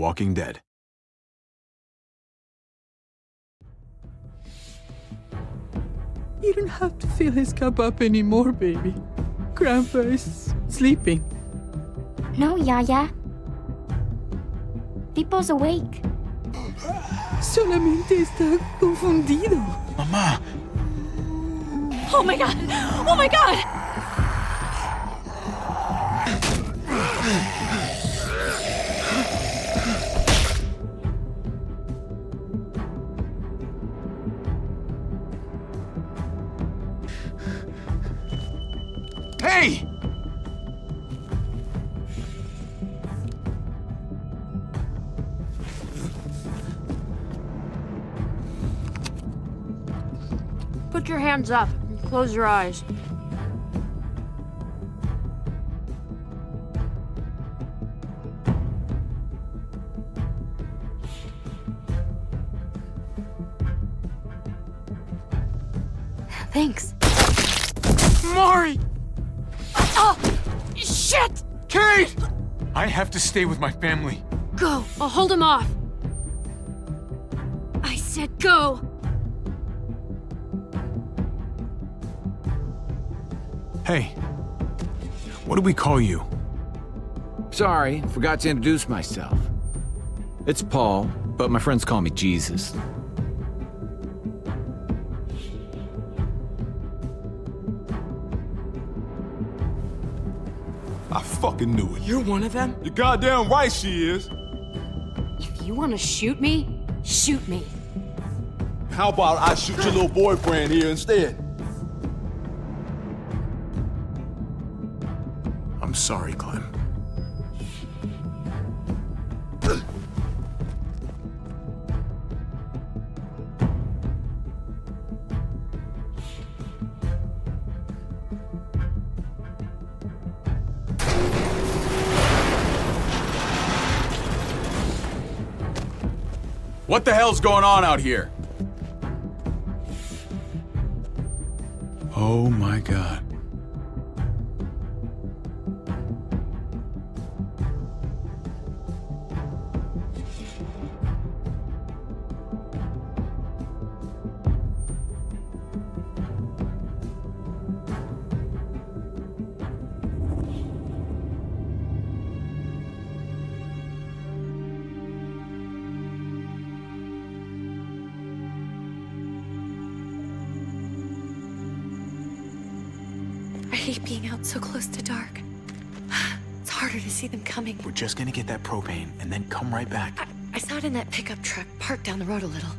Walking Dead. You don't have to fill his cup up anymore, baby. Grandpa is sleeping. No, Yaya. Pipo's awake. Solamente está confundido. Mamá! Oh my god! Oh my god! Hey! Put your hands up and close your eyes. Thanks. Mari! Oh! Shit! Kate! I have to stay with my family. Go! I'll hold him off. I said go! Hey, what do we call you? Sorry, forgot to introduce myself. It's Paul, but my friends call me Jesus. I fucking knew it. You're one of them? You're goddamn right she is. If you want to shoot me, shoot me. How about I shoot your little boyfriend here instead? I'm sorry, Clem. What the hell's going on out here? Oh my God. I hate being out so close to dark. It's harder to see them coming. We're just gonna get that propane and then come right back. I saw it in that pickup truck parked down the road a little,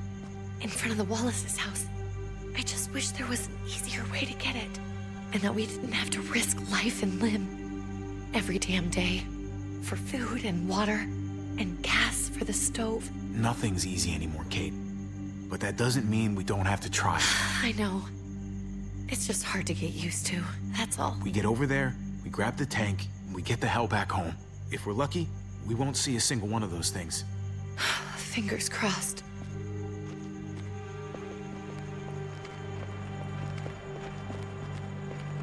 in front of the Wallace's house. I just wish there was an easier way to get it, and that we didn't have to risk life and limb every damn day for food and water and gas for the stove. Nothing's easy anymore, Kate. But that doesn't mean we don't have to try. I know. It's just hard to get used to, that's all. We get over there, we grab the tank, and we get the hell back home. If we're lucky, we won't see a single one of those things. Fingers crossed.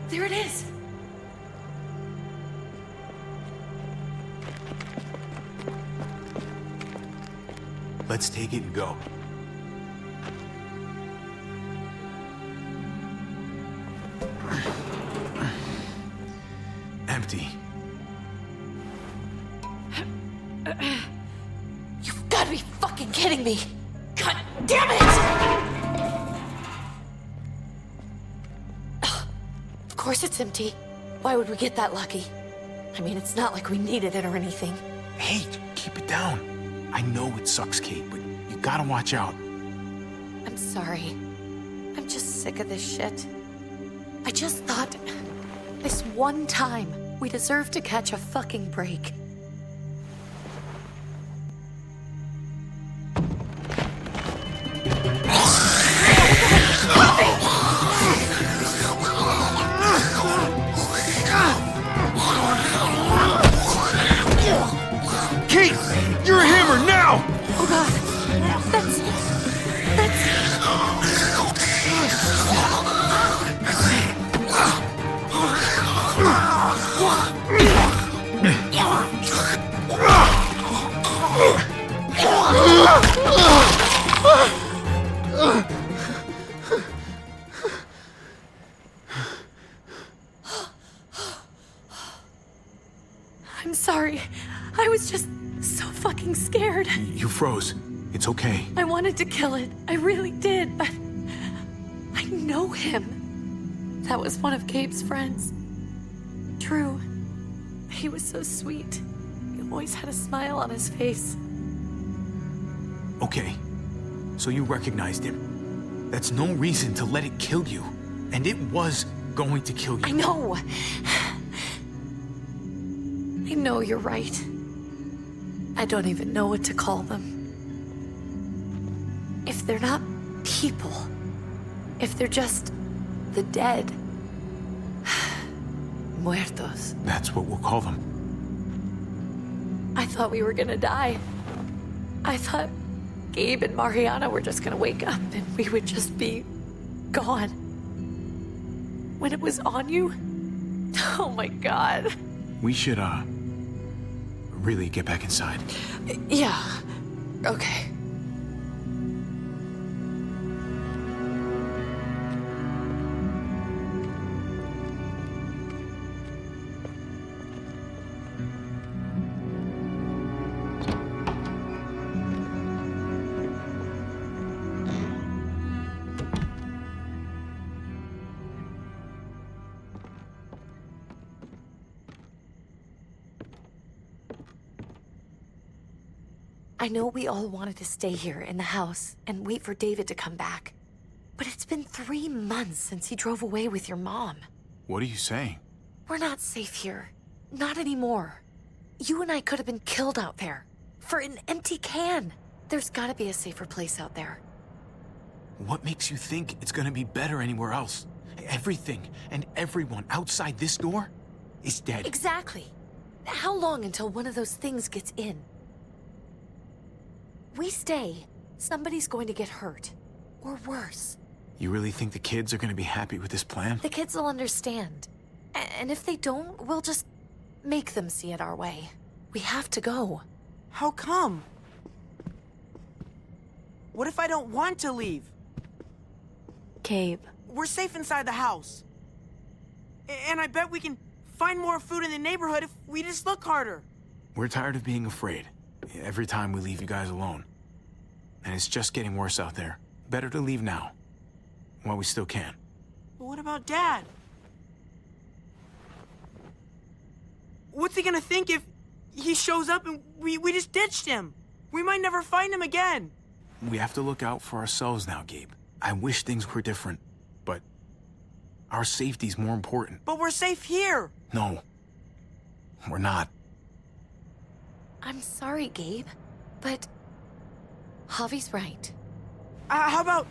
There it is! Let's take it and go. Empty. You've got to be fucking kidding me! God damn it! Of course it's empty. Why would we get that lucky? I mean, it's not like we needed it or anything. Hey, keep it down. I know it sucks, Kate, but you gotta watch out. I'm sorry. I'm just sick of this shit. I just thought, this one time, we deserve to catch a fucking break. Kate! You're a hammer now! Oh god, that's... I'm sorry. I was just so fucking scared. You froze. It's okay. I wanted to kill it. I really did, but I know him. That was one of Gabe's friends. Drew. He was so sweet. He always had a smile on his face. Okay. So you recognized him. That's no reason to let it kill you. And it was going to kill you. I know. I know you're right. I don't even know what to call them. If they're not people, if they're just the dead, muertos. That's what we'll call them. I thought we were gonna die. I thought Gabe and Mariana were just gonna wake up and we would just be gone. When it was on you, oh my God. We should, really get back inside. Yeah, okay. I know we all wanted to stay here in the house and wait for David to come back. But it's been 3 months since he drove away with your mom. What are you saying? We're not safe here. Not anymore. You and I could have been killed out there. For an empty can. There's gotta be a safer place out there. What makes you think it's gonna be better anywhere else? Everything and everyone outside this door is dead. Exactly. How long until one of those things gets in? We stay, somebody's going to get hurt. Or worse. You really think the kids are gonna be happy with this plan? The kids will understand. And if they don't, we'll just make them see it our way. We have to go. How come? What if I don't want to leave? Gabe. We're safe inside the house. And I bet we can find more food in the neighborhood if we just look harder. We're tired of being afraid. Every time we leave you guys alone. And it's just getting worse out there. Better to leave now. While we still can. But what about Dad? What's he gonna think if he shows up and we just ditched him? We might never find him again. We have to look out for ourselves now, Gabe. I wish things were different, but our safety's more important. But we're safe here. No, we're not. I'm sorry, Gabe, but Javi's right. How about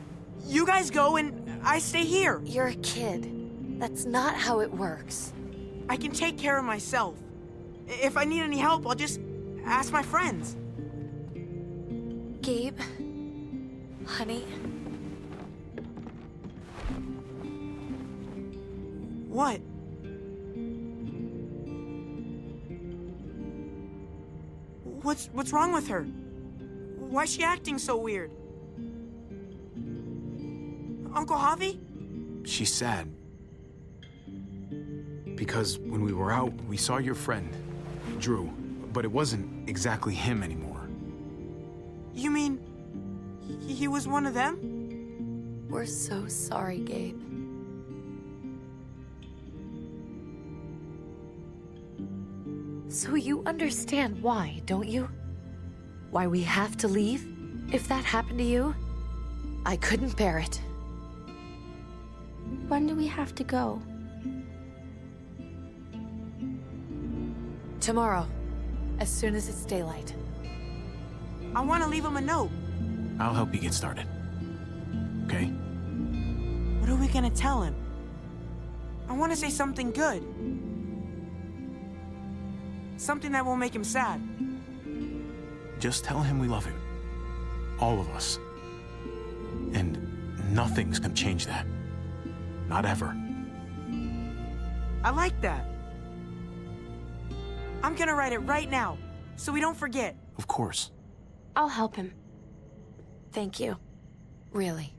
you guys go and I stay here? You're a kid. That's not how it works. I can take care of myself. If I need any help, I'll just ask my friends. Gabe, honey, What? What's wrong with her? Why's she acting so weird? Uncle Javi? She's sad. Because when we were out, we saw your friend, Drew, but it wasn't exactly him anymore. You mean he was one of them? we're so sorry, Gabe. So you understand why, don't you? Why we have to leave? If that happened to you, I couldn't bear it. When do we have to go? Tomorrow, as soon as it's daylight. I want to leave him a note. I'll help you get started. Okay? What are we gonna tell him? I want to say something good. Something that won't make him sad. Just tell him we love him. All of us. And nothing's gonna change that. Not ever. I like that. I'm gonna write it right now, so we don't forget. Of course. I'll help him. Thank you. Really.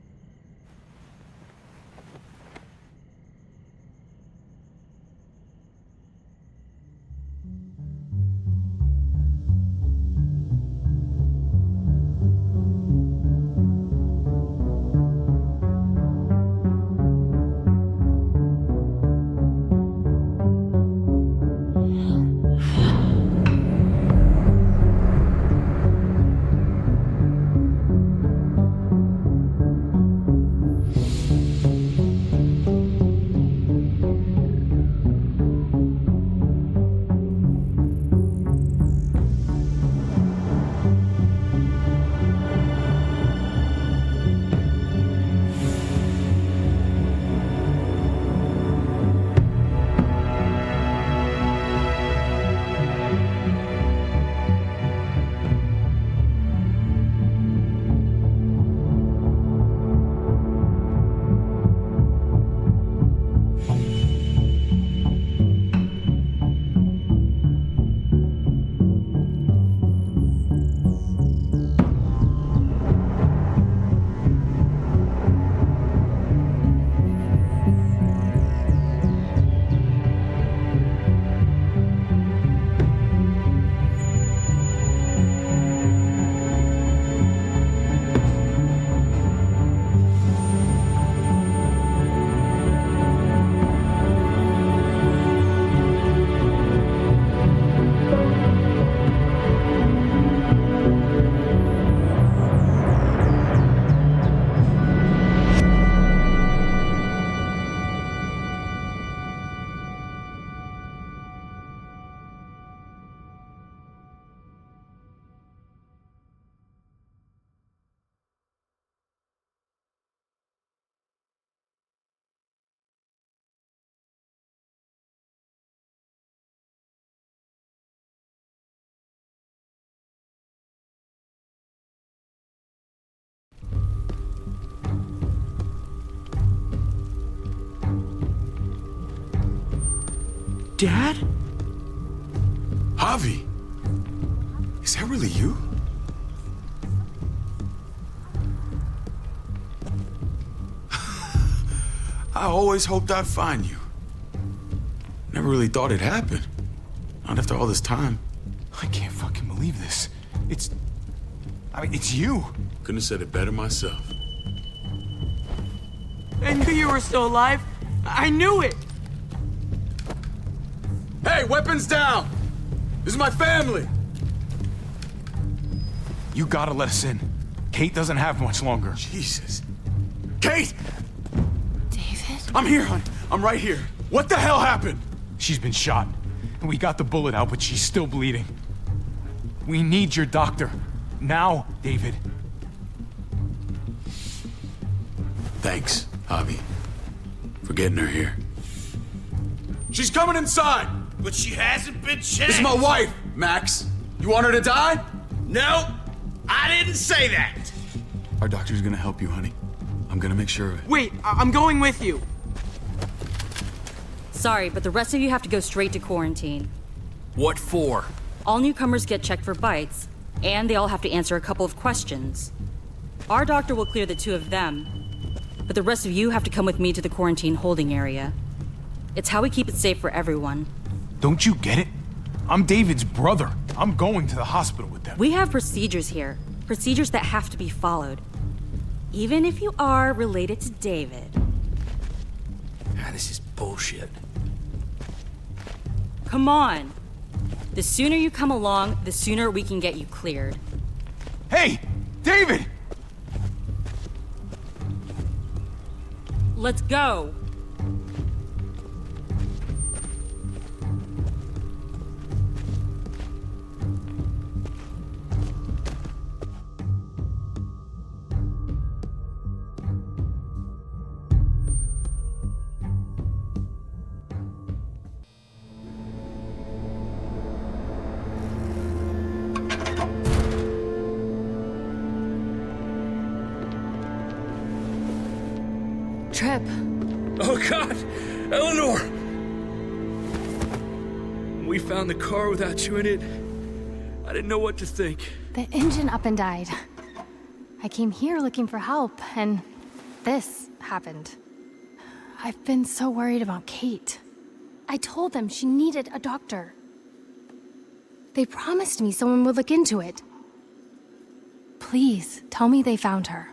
Dad? Javi, is that really you? I always hoped I'd find you. Never really thought it'd happen. Not after all this time. I can't fucking believe this. It's you. Couldn't have said it better myself. I knew you were still alive. I knew it. Hey, weapons down! This is my family! You gotta let us in. Kate doesn't have much longer. Jesus. Kate! David? I'm here, hon. I'm right here. What the hell happened? She's been shot. We got the bullet out, but she's still bleeding. We need your doctor. Now, David. Thanks, Javi, for getting her here. She's coming inside! But she hasn't been checked. This is my wife, Max. You want her to die? No, I didn't say that. Our doctor's gonna help you, honey. I'm gonna make sure of it. Wait, I'm going with you. Sorry, but the rest of you have to go straight to quarantine. What for? All newcomers get checked for bites, and they all have to answer a couple of questions. Our doctor will clear the two of them, but the rest of you have to come with me to the quarantine holding area. It's how we keep it safe for everyone. Don't you get it? I'm David's brother. I'm going to the hospital with them. We have procedures here, procedures that have to be followed. Even if you are related to David. This is bullshit. Come on. The sooner you come along, the sooner we can get you cleared. Hey, David! Let's go. Trip. Oh, God! Eleanor! We found the car without you in it. I didn't know what to think. The engine up and died. I came here looking for help, and this happened. I've been so worried about Kate. I told them she needed a doctor. They promised me someone would look into it. Please, tell me they found her.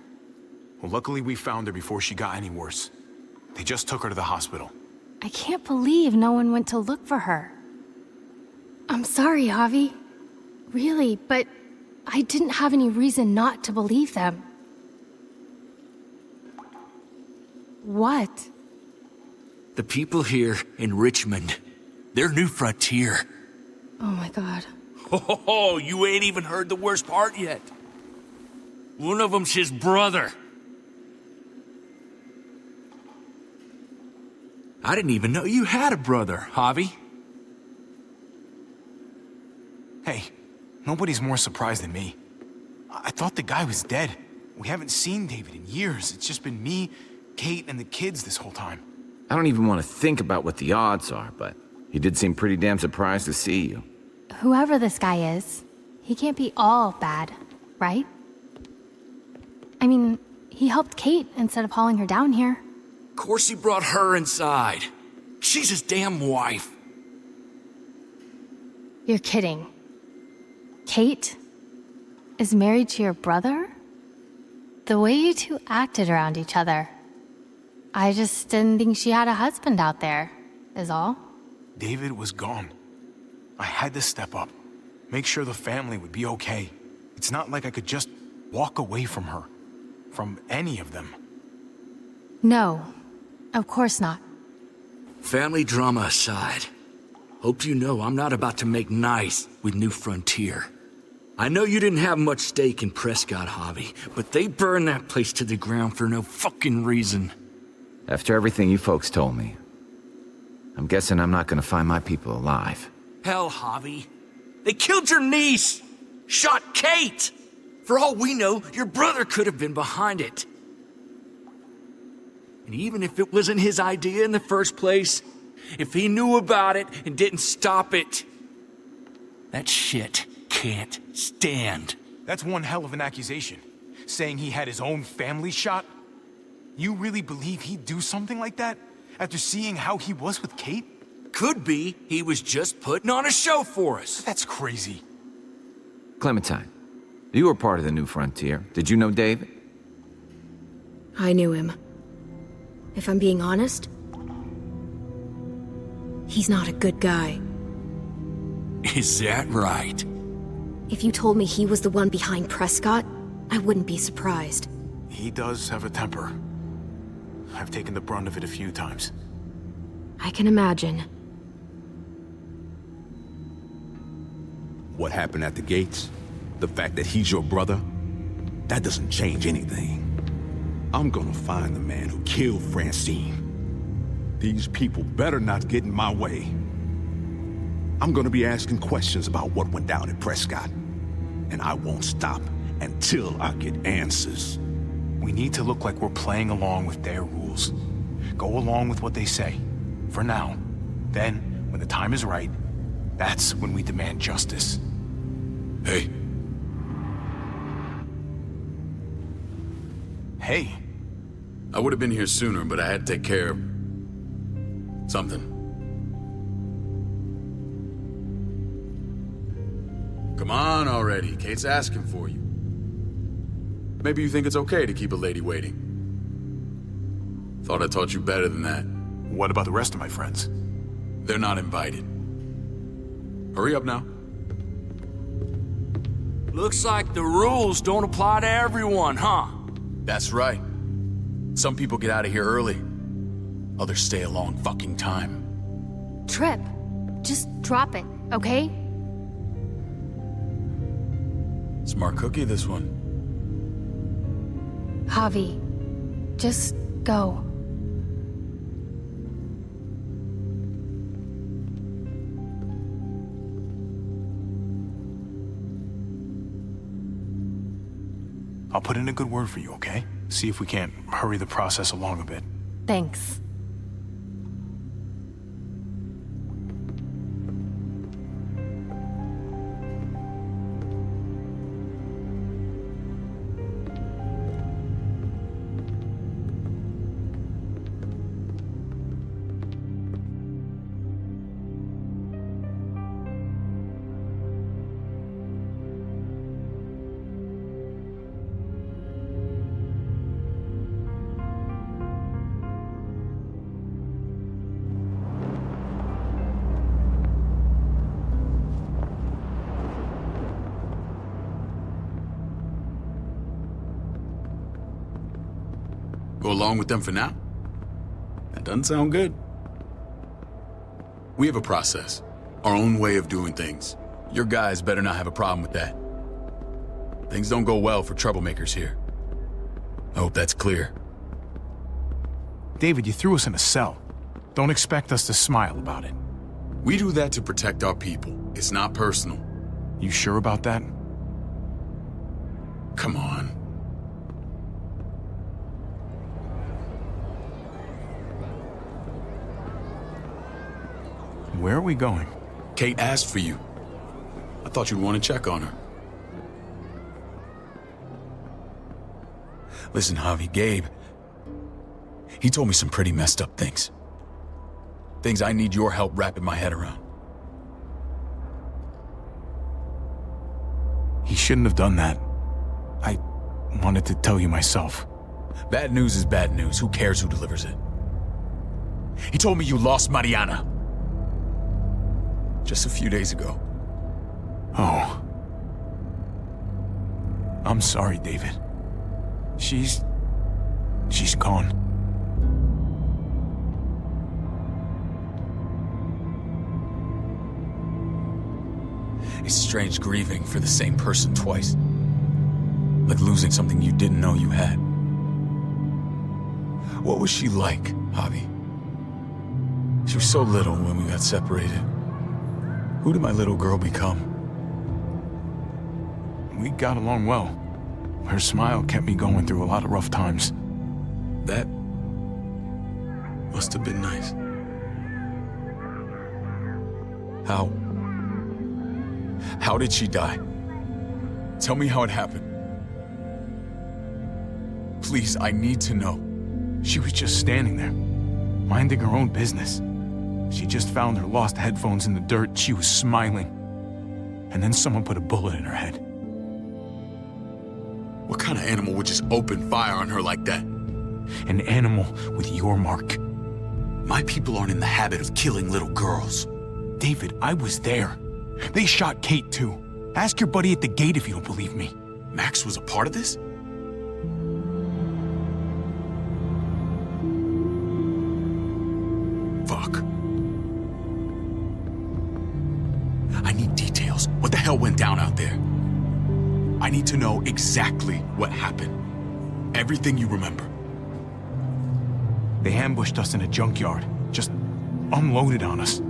Well, luckily we found her before she got any worse. They just took her to the hospital. I can't believe no one went to look for her. I'm sorry, Javi. Really, but I didn't have any reason not to believe them. What? The people here in Richmond, they're New Frontier. Oh my God. Oh, you ain't even heard the worst part yet. One of them's his brother. I didn't even know you had a brother, Javi. Hey, nobody's more surprised than me. I thought the guy was dead. We haven't seen David in years. It's just been me, Kate, and the kids this whole time. I don't even want to think about what the odds are, but he did seem pretty damn surprised to see you. Whoever this guy is, he can't be all bad, right? I mean, he helped Kate instead of hauling her down here. Of course he brought her inside. She's his damn wife. You're kidding. Kate is married to your brother? The way you two acted around each other. I just didn't think she had a husband out there, is all. David was gone. I had to step up, make sure the family would be okay. It's not like I could just walk away from her, from any of them. No, of course not. Family drama aside, hope you know I'm not about to make nice with New Frontier. I know you didn't have much stake in Prescott, Javi, but they burned that place to the ground for no fucking reason. After everything you folks told me, I'm guessing I'm not gonna find my people alive. Hell, Javi. They killed your niece! Shot Kate! For all we know, your brother could have been behind it. And even if it wasn't his idea in the first place, if he knew about it and didn't stop it. That shit can't stand. That's one hell of an accusation. Saying he had his own family shot? You really believe he'd do something like that? After seeing how he was with Kate? Could be he was just putting on a show for us. That's crazy. Clementine, you were part of the New Frontier. Did you know David? I knew him. If I'm being honest, he's not a good guy. Is that right? If you told me he was the one behind Prescott, I wouldn't be surprised. He does have a temper. I've taken the brunt of it a few times. I can imagine. What happened at the gates? The fact that he's your brother? That doesn't change anything. I'm gonna find the man who killed Francine. These people better not get in my way. I'm gonna be asking questions about what went down at Prescott. And I won't stop until I get answers. We need to look like we're playing along with their rules. Go along with what they say. For now. Then, when the time is right, that's when we demand justice. Hey. Hey. I would have been here sooner, but I had to take care of something. Come on already. Kate's asking for you. Maybe you think it's okay to keep a lady waiting. Thought I taught you better than that. What about the rest of my friends? They're not invited. Hurry up now. Looks like the rules don't apply to everyone, huh? That's right. Some people get out of here early. Others stay a long fucking time. Trip, just drop it, okay? Smart cookie, this one. Javi, just go. I'll put in a good word for you, okay? See if we can't hurry the process along a bit. Thanks. Go along with them for now? That doesn't sound good. We have a process, our own way of doing things. Your guys better not have a problem with that. Things don't go well for troublemakers here. I hope that's clear. David, you threw us in a cell. Don't expect us to smile about it. We do that to protect our people. It's not personal. You sure about that? Come on. Where are we going? Kate asked for you. I thought you'd want to check on her. Listen, Javi, Gabe, he told me some pretty messed up things. Things I need your help wrapping my head around. He shouldn't have done that. I wanted to tell you myself. Bad news is bad news. Who cares who delivers it? He told me you lost Mariana. Just a few days ago. Oh. I'm sorry, David. She's gone. It's strange grieving for the same person twice. Like losing something you didn't know you had. What was she like, Javi? She was so little when we got separated. Who did my little girl become? We got along well. Her smile kept me going through a lot of rough times. That must have been nice. How did she die? Tell me how it happened. Please, I need to know. She was just standing there, minding her own business. She just found her lost headphones in the dirt. She was smiling. And then someone put a bullet in her head. What kind of animal would just open fire on her like that? An animal with your mark. My people aren't in the habit of killing little girls. David, I was there. They shot Kate too. Ask your buddy at the gate if you don't believe me. Max was a part of this? Fuck. I need details. What the hell went down out there? I need to know exactly what happened. Everything you remember. They ambushed us in a junkyard. Just unloaded on us.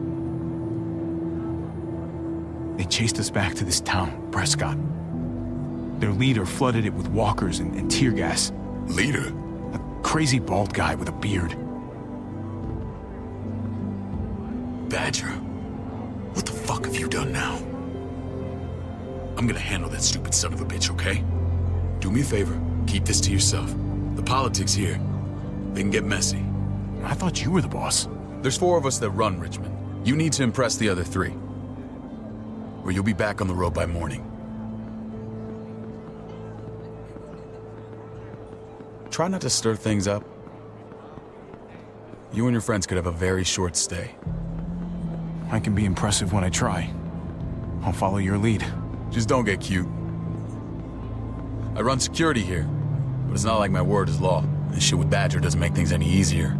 They chased us back to this town, Prescott. Their leader flooded it with walkers and tear gas. Leader? A crazy bald guy with a beard. Badger, what the fuck have you done now? I'm gonna handle that stupid son of a bitch, okay? Do me a favor, keep this to yourself. The politics here, they can get messy. I thought you were the boss. There's 4 of us that run Richmond. You need to impress the other 3. Or you'll be back on the road by morning. Try not to stir things up. You and your friends could have a very short stay. I can be impressive when I try. I'll follow your lead. Just don't get cute. I run security here, but it's not like my word is law. This shit with Badger doesn't make things any easier.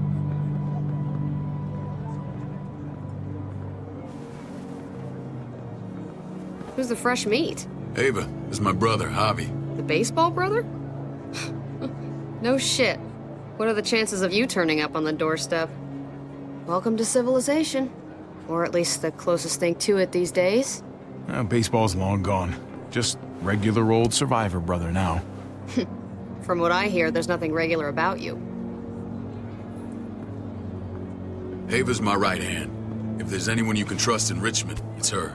Who's the fresh meat? Ava, this is my brother, Javi. The baseball brother? No shit. What are the chances of you turning up on the doorstep? Welcome to civilization. Or at least the closest thing to it these days. Baseball's long gone. Just regular old survivor brother now. From what I hear, there's nothing regular about you. Ava's my right hand. If there's anyone you can trust in Richmond, it's her.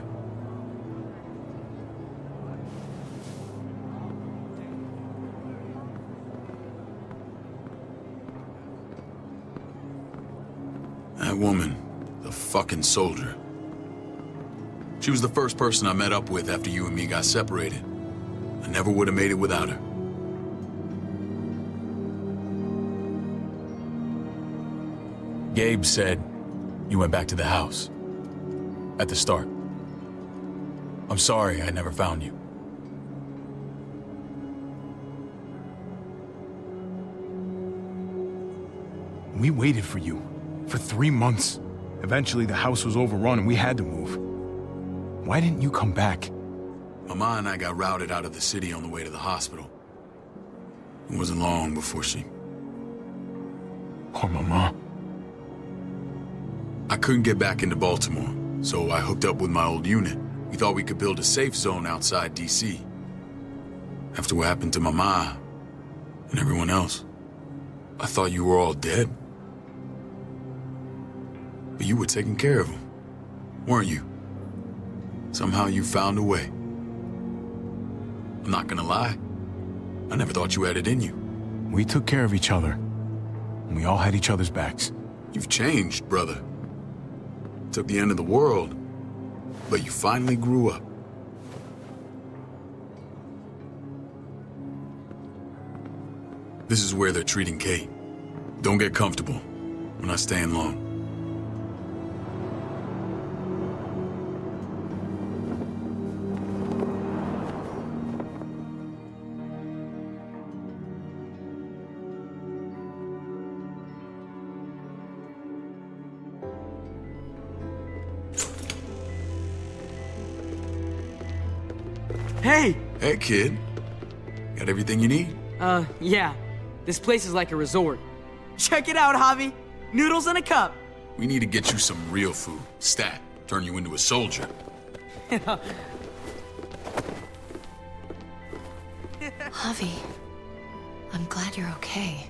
That woman, the fucking soldier. She was the first person I met up with after you and me got separated. I never would have made it without her. Gabe said you went back to the house. At the start. I'm sorry I never found you. We waited for you. For 3 months. Eventually the house was overrun and we had to move. Why didn't you come back? Mama and I got routed out of the city on the way to the hospital. It wasn't long before she... Poor Mama. I couldn't get back into Baltimore, so I hooked up with my old unit. We thought we could build a safe zone outside D.C. After what happened to Mama and everyone else, I thought you were all dead. But you were taking care of them, weren't you? Somehow you found a way. I'm not gonna lie. I never thought you had it in you. We took care of each other. And we all had each other's backs. You've changed, brother. Took the end of the world, but you finally grew up. This is where they're treating Kate. Don't get comfortable. We're not staying long. Hey! Hey, kid. Got everything you need? Yeah. This place is like a resort. Check it out, Javi. Noodles in a cup. We need to get you some real food. Stat. Turn you into a soldier. Javi, I'm glad you're okay.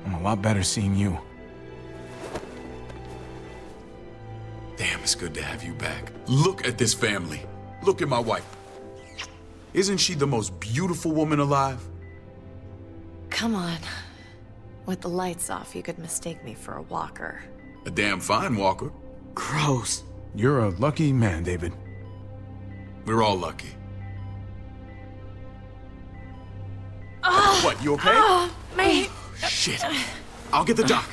I'm lot better seeing you. Damn, it's good to have you back. Look at this family. Look at my wife. Isn't she the most beautiful woman alive? Come on. With the lights off, you could mistake me for a walker. A damn fine walker. Gross. You're a lucky man, David. We're all lucky. What, you okay? Mate! Shit. I'll get the doc.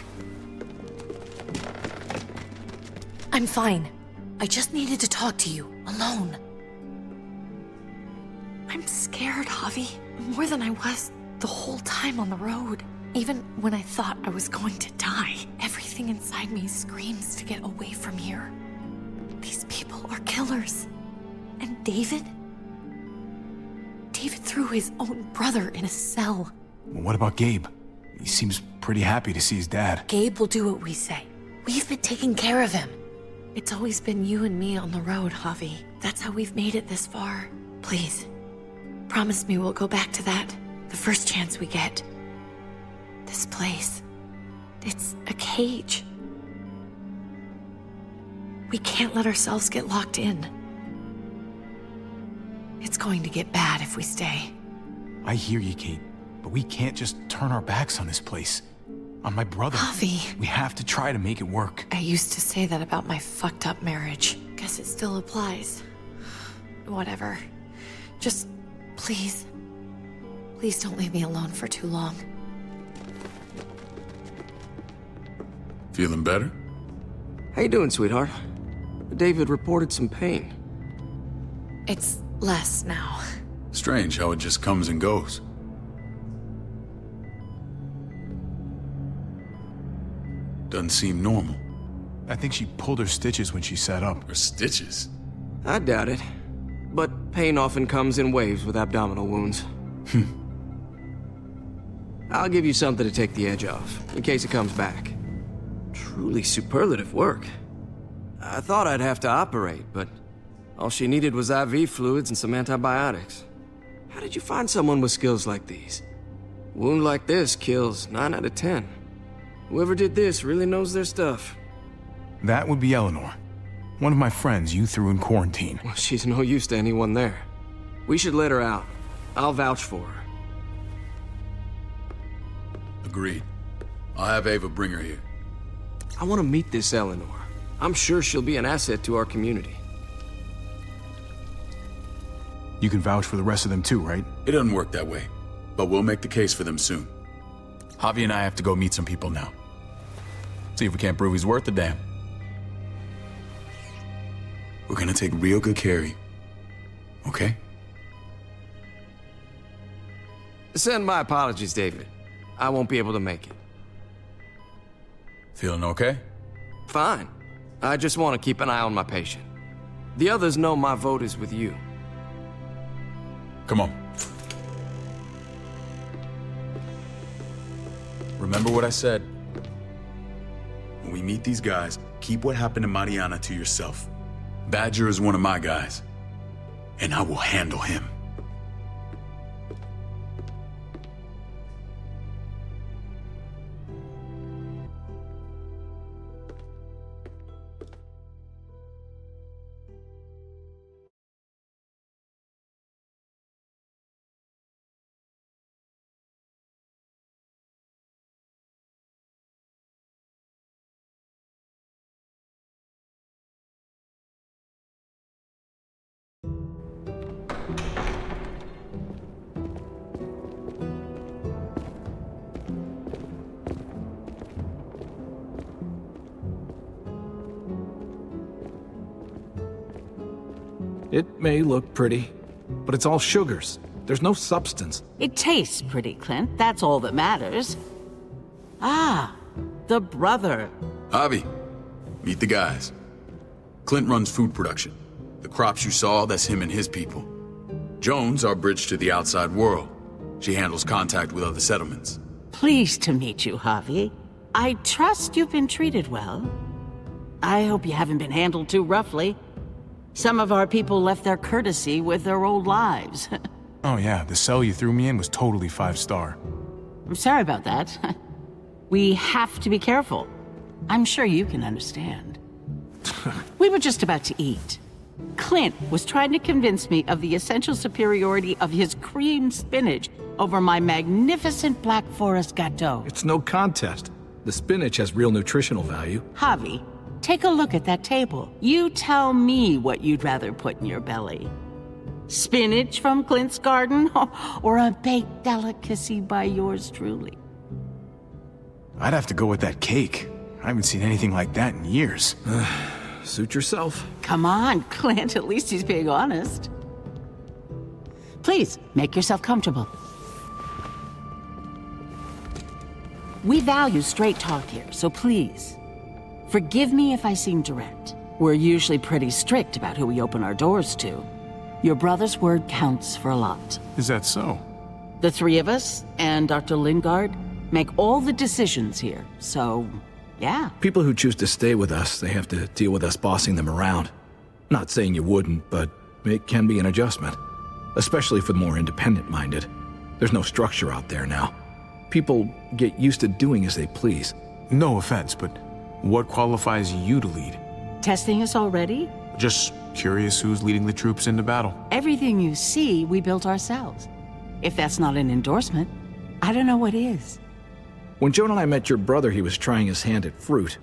I'm fine. I just needed to talk to you, alone. I'm scared, Javi. More than I was the whole time on the road. Even when I thought I was going to die, everything inside me screams to get away from here. These people are killers. And David? David threw his own brother in a cell. Well, what about Gabe? He seems pretty happy to see his dad. Gabe will do what we say. We've been taking care of him. It's always been you and me on the road, Javi. That's how we've made it this far. Please, promise me we'll go back to that the first chance we get. This place, it's a cage. We can't let ourselves get locked in. It's going to get bad if we stay. I hear you, Kate, but we can't just turn our backs on this place. On my brother. Javi. We have to try to make it work. I used to say that about my fucked up marriage. Guess it still applies. Whatever. Just, please. Please don't leave me alone for too long. Feeling better? How you doing, sweetheart? David reported some pain. It's less now. Strange how it just comes and goes. Doesn't seem normal. I think she pulled her stitches when she sat up. Her stitches? I doubt it. But pain often comes in waves with abdominal wounds. I'll give you something to take the edge off, in case it comes back. Truly superlative work. I thought I'd have to operate, but all she needed was IV fluids and some antibiotics. How did you find someone with skills like these? A wound like this kills 9 out of 10. Whoever did this really knows their stuff. That would be Eleanor. One of my friends you threw in quarantine. Well, she's no use to anyone there. We should let her out. I'll vouch for her. Agreed. I'll have Ava bring her here. I want to meet this Eleanor. I'm sure she'll be an asset to our community. You can vouch for the rest of them too, right? It doesn't work that way, but we'll make the case for them soon. Javi and I have to go meet some people now. See if we can't prove he's worth a damn. We're gonna take real good care of you. Okay? Send my apologies, David. I won't be able to make it. Feeling okay? Fine. I just want to keep an eye on my patient. The others know my vote is with you. Come on. Remember what I said. When we meet these guys, keep what happened to Mariana to yourself. Badger is one of my guys, and I will handle him. It may look pretty, but it's all sugars. There's no substance. It tastes pretty, Clint. That's all that matters. Ah, the brother. Javi, meet the guys. Clint runs food production. The crops you saw, that's him and his people. Jones, our bridge to the outside world. She handles contact with other settlements. Pleased to meet you, Javi. I trust you've been treated well. I hope you haven't been handled too roughly. Some of our people left their courtesy with their old lives. Oh yeah, the cell you threw me in was totally 5-star. I'm sorry about that. We have to be careful. I'm sure you can understand. We were just about to eat. Clint was trying to convince me of the essential superiority of his cream spinach over my magnificent Black Forest gâteau. It's no contest. The spinach has real nutritional value. Javi, take a look at that table. You tell me what you'd rather put in your belly. Spinach from Clint's garden, or a baked delicacy by yours truly? I'd have to go with that cake. I haven't seen anything like that in years. Suit yourself. Come on, Clint, at least he's being honest. Please, make yourself comfortable. We value straight talk here, so please, forgive me if I seem direct. We're usually pretty strict about who we open our doors to. Your brother's word counts for a lot. Is that so? The three of us and Dr. Lingard make all the decisions here, so yeah. People who choose to stay with us, they have to deal with us bossing them around. Not saying you wouldn't, but it can be an adjustment. Especially for the more independent-minded. There's no structure out there now. People get used to doing as they please. No offense, but what qualifies you to lead? Testing us already? Just curious who's leading the troops into battle. Everything you see, we built ourselves. If that's not an endorsement, I don't know what is. When Joan and I met your brother, he was trying his hand at fruit.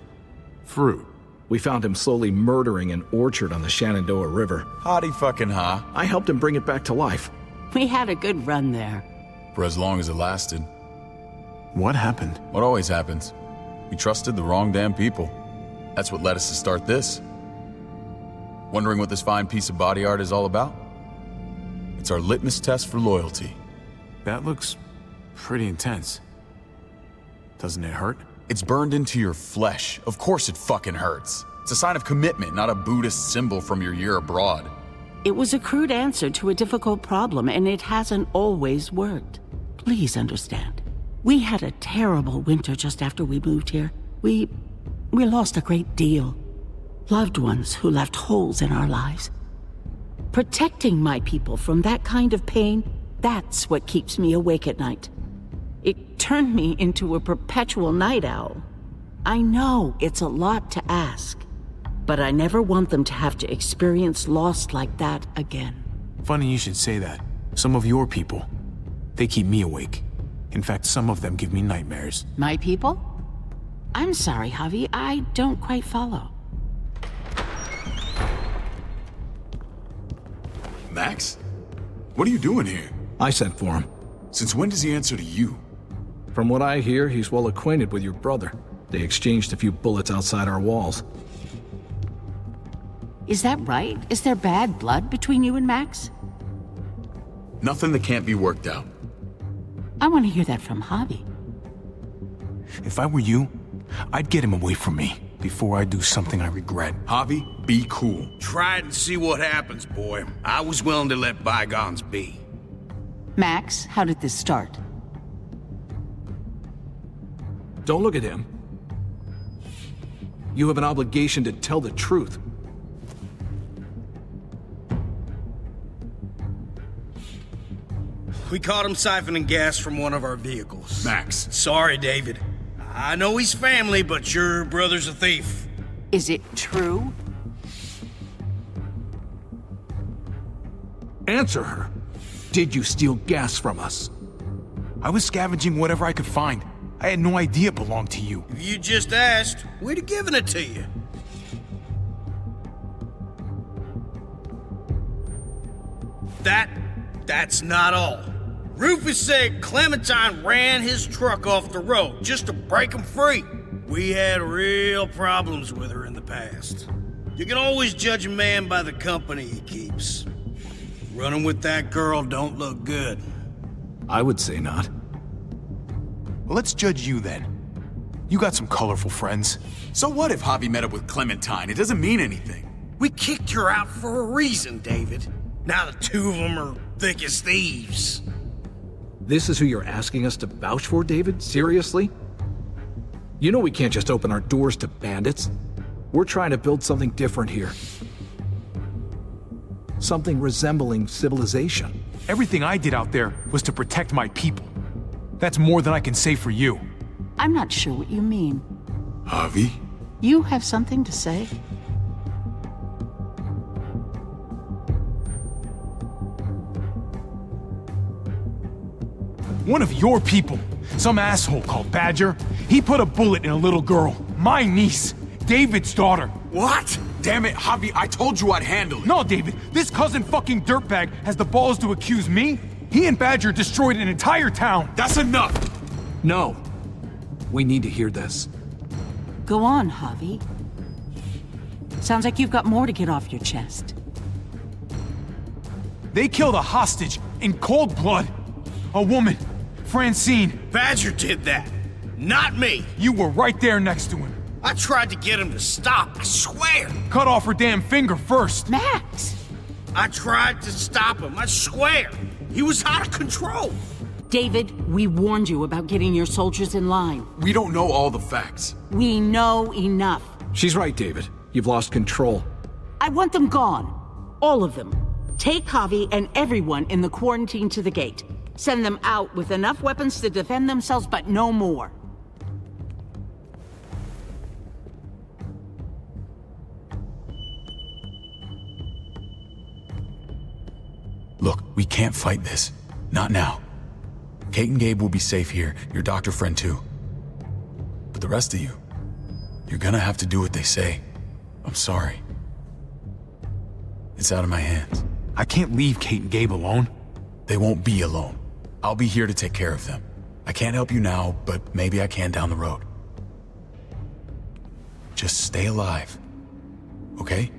Fruit? We found him slowly murdering an orchard on the Shenandoah River. Howdy fucking ha. I helped him bring it back to life. We had a good run there. For as long as it lasted. What happened? What always happens. We trusted the wrong damn people. That's what led us to start this. Wondering what this fine piece of body art is all about? It's our litmus test for loyalty. That looks pretty intense. Doesn't it hurt? It's burned into your flesh. Of course it fucking hurts. It's a sign of commitment, not a Buddhist symbol from your year abroad. It was a crude answer to a difficult problem, and it hasn't always worked. Please understand. We had a terrible winter just after we moved here. We lost a great deal. Loved ones who left holes in our lives. Protecting my people from that kind of pain, that's what keeps me awake at night. It turned me into a perpetual night owl. I know it's a lot to ask, but I never want them to have to experience loss like that again. Funny you should say that. Some of your people, they keep me awake. In fact, some of them give me nightmares. My people? I'm sorry, Javi, I don't quite follow. Max? What are you doing here? I sent for him. Since when does he answer to you? From what I hear, he's well acquainted with your brother. They exchanged a few bullets outside our walls. Is that right? Is there bad blood between you and Max? Nothing that can't be worked out. I want to hear that from Javi. If I were you, I'd get him away from me before I do something I regret. Javi, be cool. Try it and see what happens, boy. I was willing to let bygones be. Max, how did this start? Don't look at him. You have an obligation to tell the truth. We caught him siphoning gas from one of our vehicles. Max. Sorry, David. I know he's family, but your brother's a thief. Is it true? Answer her. Did you steal gas from us? I was scavenging whatever I could find. I had no idea it belonged to you. If you just asked, we'd have given it to you. That's not all. Rufus said Clementine ran his truck off the road just to break him free. We had real problems with her in the past. You can always judge a man by the company he keeps. Running with that girl don't look good. I would say not. Well, let's judge you then. You got some colorful friends. So what if Javi met up with Clementine? It doesn't mean anything. We kicked her out for a reason, David. Now the two of them are thick as thieves. This is who you're asking us to vouch for, David? Seriously? You know we can't just open our doors to bandits. We're trying to build something different here. Something resembling civilization. Everything I did out there was to protect my people. That's more than I can say for you. I'm not sure what you mean. Javi? You have something to say? One of your people, some asshole called Badger, he put a bullet in a little girl, my niece, David's daughter. What? Damn it, Javi, I told you I'd handle it. No, David, this cousin fucking dirtbag has the balls to accuse me? He and Badger destroyed an entire town. That's enough! No. We need to hear this. Go on, Javi. Sounds like you've got more to get off your chest. They killed a hostage in cold blood. A woman, Francine. Badger did that, not me. You were right there next to him. I tried to get him to stop, I swear. Cut off her damn finger first. Max! I tried to stop him, I swear. He was out of control. David, we warned you about getting your soldiers in line. We don't know all the facts. We know enough. She's right, David. You've lost control. I want them gone. All of them. Take Javi and everyone in the quarantine to the gate. Send them out with enough weapons to defend themselves, but no more. Look, we can't fight this. Not now. Kate and Gabe will be safe here, your doctor friend too. But the rest of you, you're gonna have to do what they say. I'm sorry. It's out of my hands. I can't leave Kate and Gabe alone. They won't be alone. I'll be here to take care of them. I can't help you now, but maybe I can down the road. Just stay alive, okay?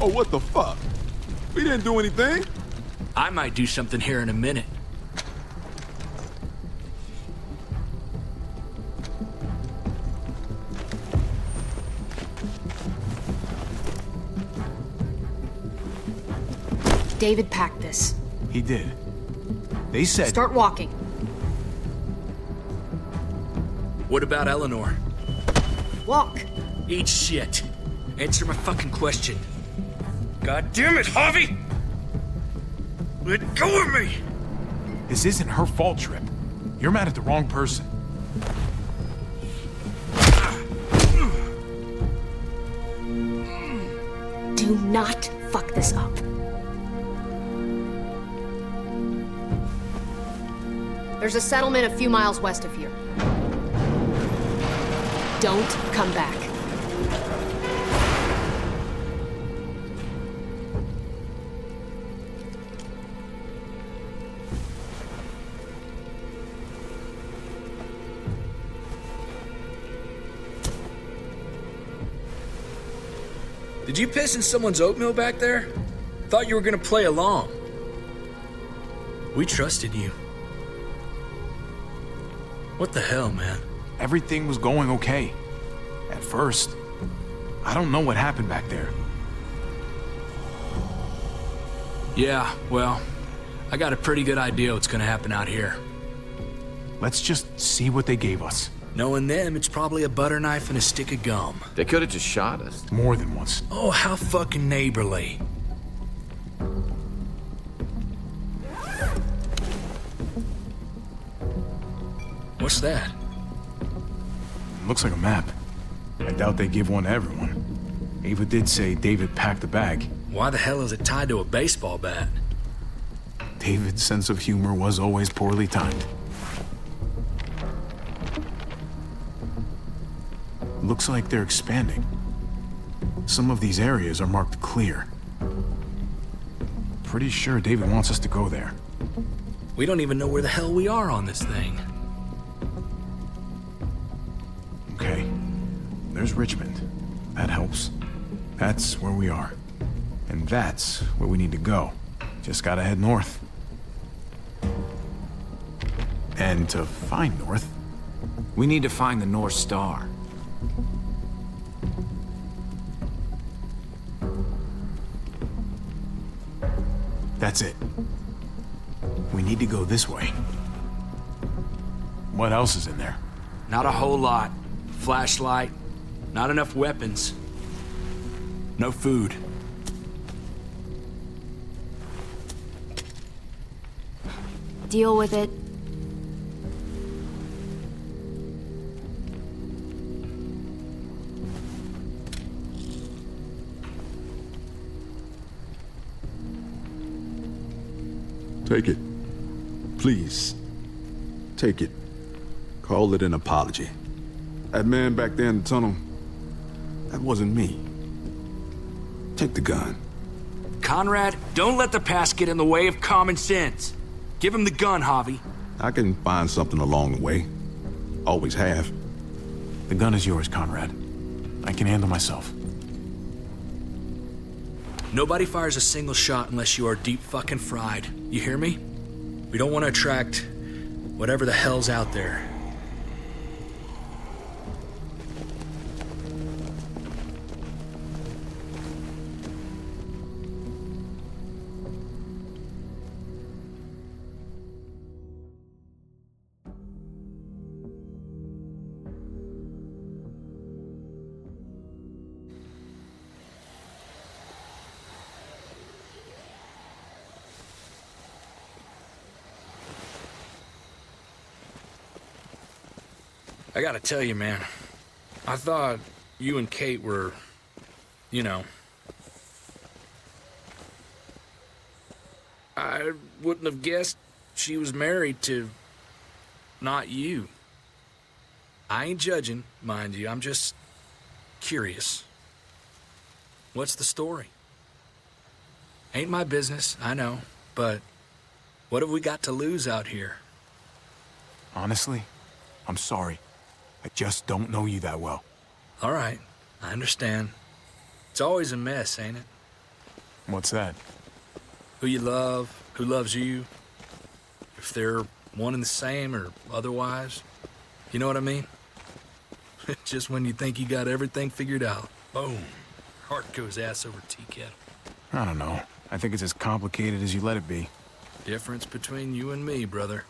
Oh, what the fuck? We didn't do anything. I might do something here in a minute. David packed this. He did. They said... Start walking. What about Eleanor? Walk. Eat shit. Answer my fucking question. God damn it, Javi! Let go of me! This isn't her fault, Trip. You're mad at the wrong person. Do not fuck this up. There's a settlement a few miles west of here. Don't come back. Did you piss in someone's oatmeal back there? Thought you were gonna play along. We trusted you. What the hell, man? Everything was going okay. At first. I don't know what happened back there. Yeah, well, I got a pretty good idea what's gonna happen out here. Let's just see what they gave us. Knowing them, it's probably a butter knife and a stick of gum. They could have just shot us. More than once. Oh, how fucking neighborly. What's that? Looks like a map. I doubt they give one to everyone. Ava did say David packed the bag. Why the hell is it tied to a baseball bat? David's sense of humor was always poorly timed. Looks like they're expanding. Some of these areas are marked clear. Pretty sure David wants us to go there. We don't even know where the hell we are on this thing. Okay. There's Richmond. That helps. That's where we are. And that's where we need to go. Just gotta head north. And to find North, we need to find the North Star. That's it. We need to go this way. What else is in there? Not a whole lot. Flashlight, not enough weapons. No food. Deal with it. Take it. Please. Take it. Call it an apology. That man back there in the tunnel, that wasn't me. Take the gun. Conrad, don't let the past get in the way of common sense. Give him the gun, Javi. I can find something along the way. Always have. The gun is yours, Conrad. I can handle myself. Nobody fires a single shot unless you are deep fucking fried. You hear me? We don't want to attract whatever the hell's out there. I gotta tell you, man, I thought you and Kate were, you know... I wouldn't have guessed she was married to... not you. I ain't judging, mind you, I'm just curious. What's the story? Ain't my business, I know, but what have we got to lose out here? Honestly, I'm sorry. I just don't know you that well. All right, I understand. It's always a mess, ain't it? What's that? Who you love, who loves you, if they're one and the same or otherwise. You know what I mean? Just when you think you got everything figured out, boom, heart goes ass over tea kettle. I don't know. I think it's as complicated as you let it be. Difference between you and me, brother.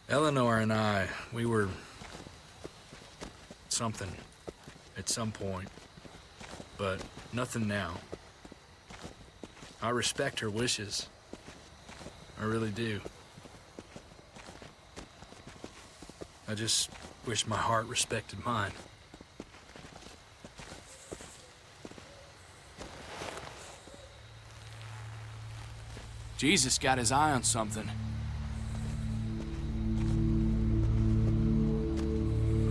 Eleanor and I, we were... something at some point, but nothing now. I respect her wishes. I really do. I just wish my heart respected mine. Jesus got his eye on something.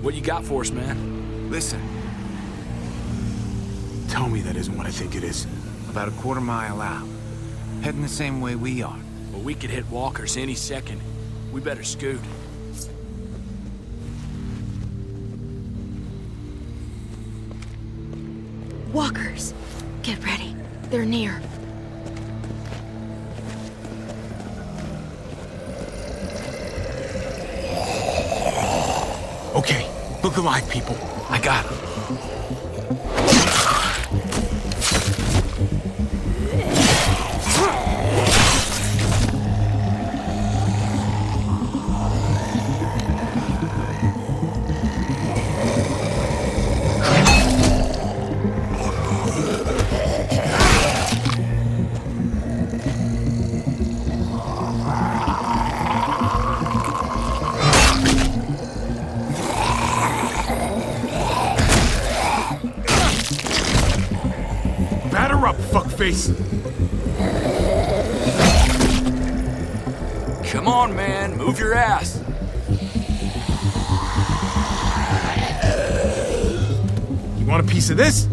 What you got for us, man? Listen. Tell me that isn't what I think it is. About a quarter-mile out. Heading the same way we are. Well, we could hit walkers any second. We better scoot. Walkers! Get ready. They're near. Okay, look alive, people. I got him. Face. Come on, man. Move your ass. You want a piece of this?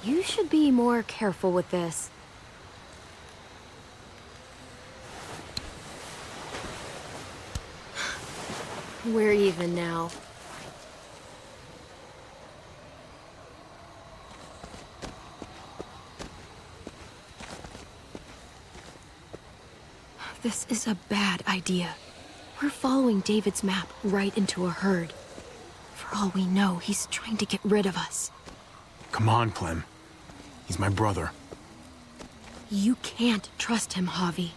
You should be more careful with this. We're even now. This is a bad idea. We're following David's map right into a herd. For all we know, he's trying to get rid of us. Come on, Clem. He's my brother. You can't trust him, Javi.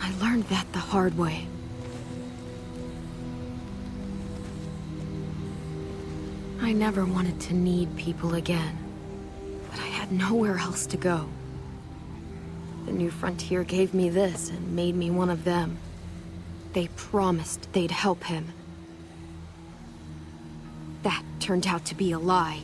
I learned that the hard way. I never wanted to need people again, but I had nowhere else to go. The New Frontier gave me this and made me one of them. They promised they'd help him. That turned out to be a lie.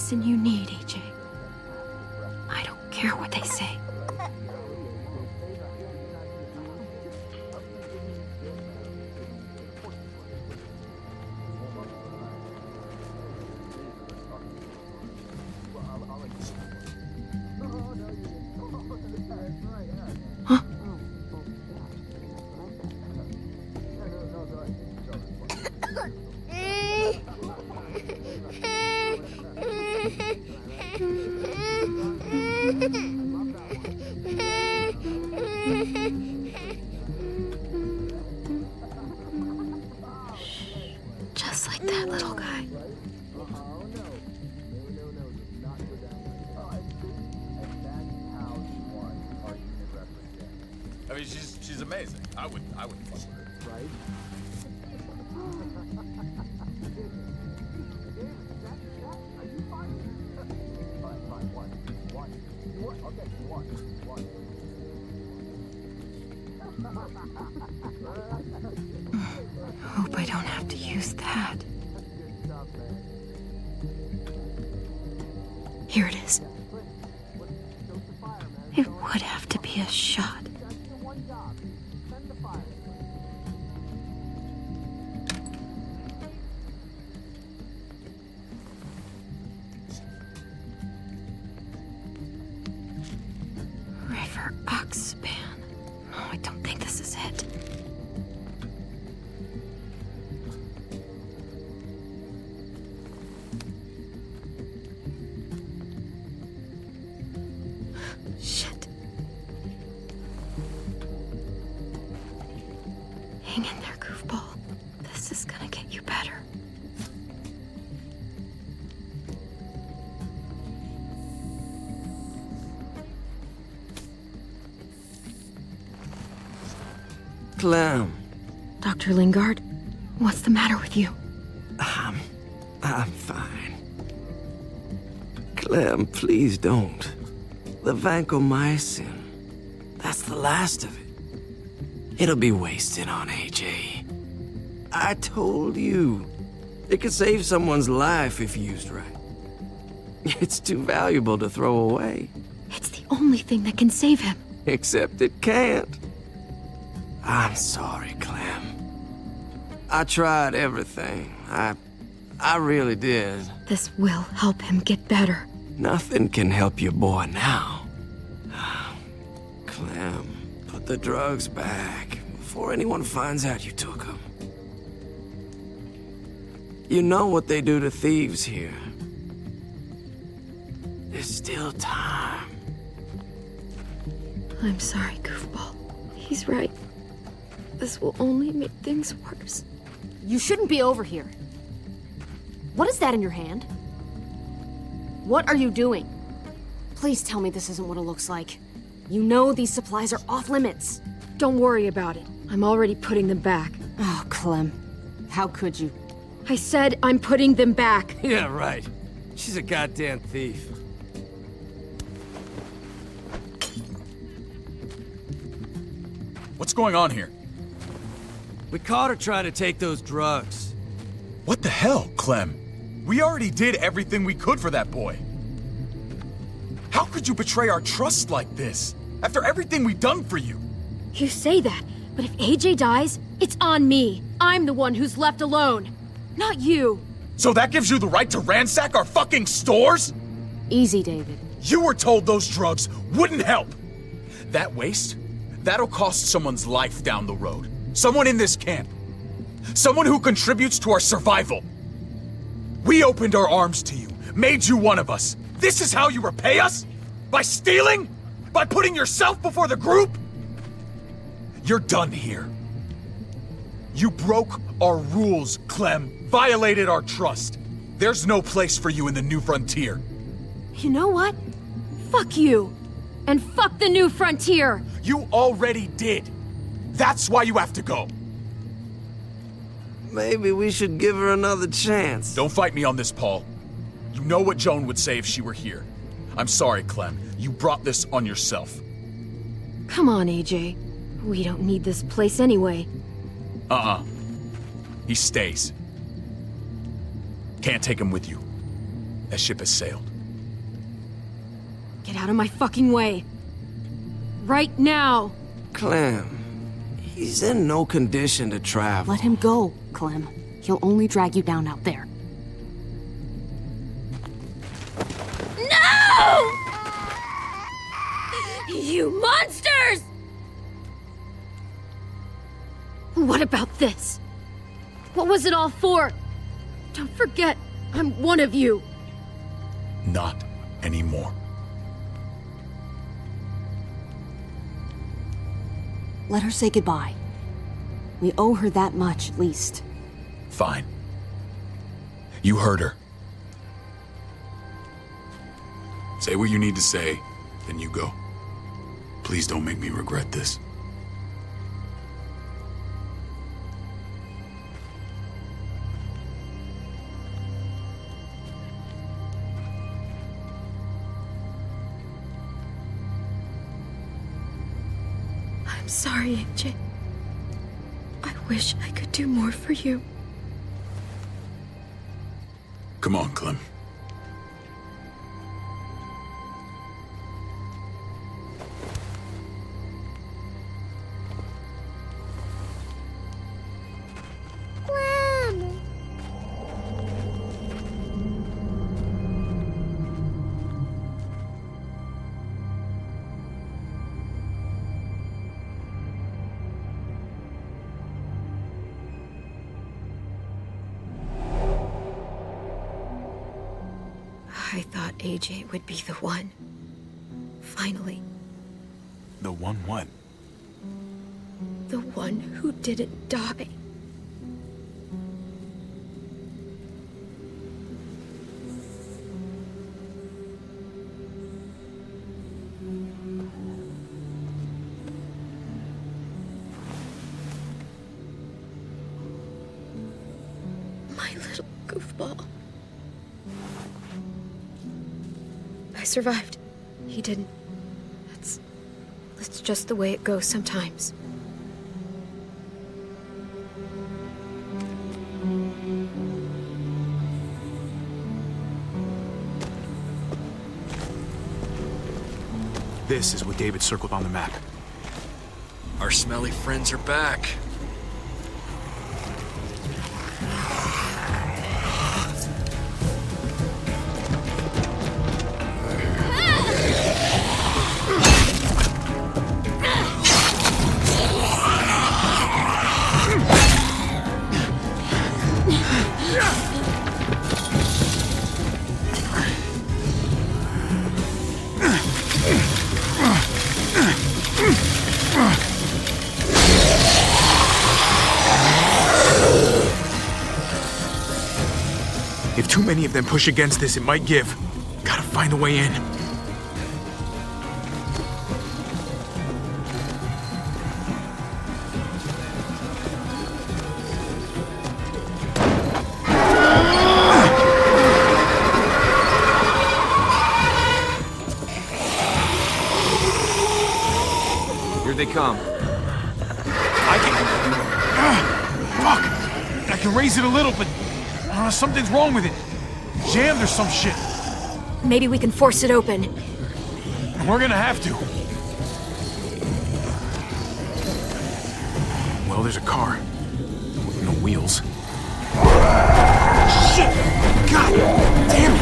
You need, AJ. I don't care what they say. Huh? Just like that little guy. I mean, she's amazing. I wouldn't fuck with her. Right? Hope I don't have to use that. Here it is. It would have to be a shot. River Oxspan. Oh, I don't think this is it. Shit. Hang in there, goofball. This is gonna get you better. Clem. Dr. Lingard, what's the matter with you? I'm fine. Clem, please don't. The vancomycin. That's the last of it. It'll be wasted on AJ. I told you. It could save someone's life if used right. It's too valuable to throw away. It's the only thing that can save him. Except it can't. I'm sorry, Clem. I tried everything. I really did. This will help him get better. Nothing can help your boy now. Clem, put the drugs back before anyone finds out you took them. You know what they do to thieves here. There's still time. I'm sorry, goofball. He's right. This will only make things worse. You shouldn't be over here. What is that in your hand? What are you doing? Please tell me this isn't what it looks like. You know these supplies are off limits. Don't worry about it. I'm already putting them back. Oh, Clem. How could you? I said I'm putting them back. Yeah, right. She's a goddamn thief. What's going on here? We caught her trying to take those drugs. What the hell, Clem? We already did everything we could for that boy. How could you betray our trust like this? After everything we've done for you? You say that, but if AJ dies, it's on me. I'm the one who's left alone, not you. So that gives you the right to ransack our fucking stores? Easy, David. You were told those drugs wouldn't help. That waste, that'll cost someone's life down the road. Someone in this camp. Someone who contributes to our survival. We opened our arms to you, made you one of us. This is how you repay us? By stealing? By putting yourself before the group? You're done here. You broke our rules, Clem. Violated our trust. There's no place for you in the New Frontier. You know what? Fuck you. And fuck the New Frontier. You already did. That's why you have to go. Maybe we should give her another chance. Don't fight me on this, Paul. You know what Joan would say if she were here. I'm sorry, Clem. You brought this on yourself. Come on, AJ. We don't need this place anyway. He stays. Can't take him with you. That ship has sailed. Get out of my fucking way. Right now. Clem, he's in no condition to travel. Let him go, Clem. He'll only drag you down out there. No! You monsters! What about this? What was it all for? Don't forget, I'm one of you. Not anymore. Let her say goodbye. We owe her that much, at least. Fine. You heard her. Say what you need to say, then you go. Please don't make me regret this. I'm sorry, AJ. I wish I could do more for you. Come on, Clem. I thought AJ would be the one. Finally. The one what? The one who didn't die. My little goofball. I survived. He didn't. That's just the way it goes sometimes. This is what David circled on the map. Our smelly friends are back. If too many of them push against this, it might give. Gotta find a way in. Here they come. can raise it a little, but something's wrong with it. Jammed or some shit. Maybe we can force it open. We're gonna have to. Well, there's a car. With no wheels. Shit! God damn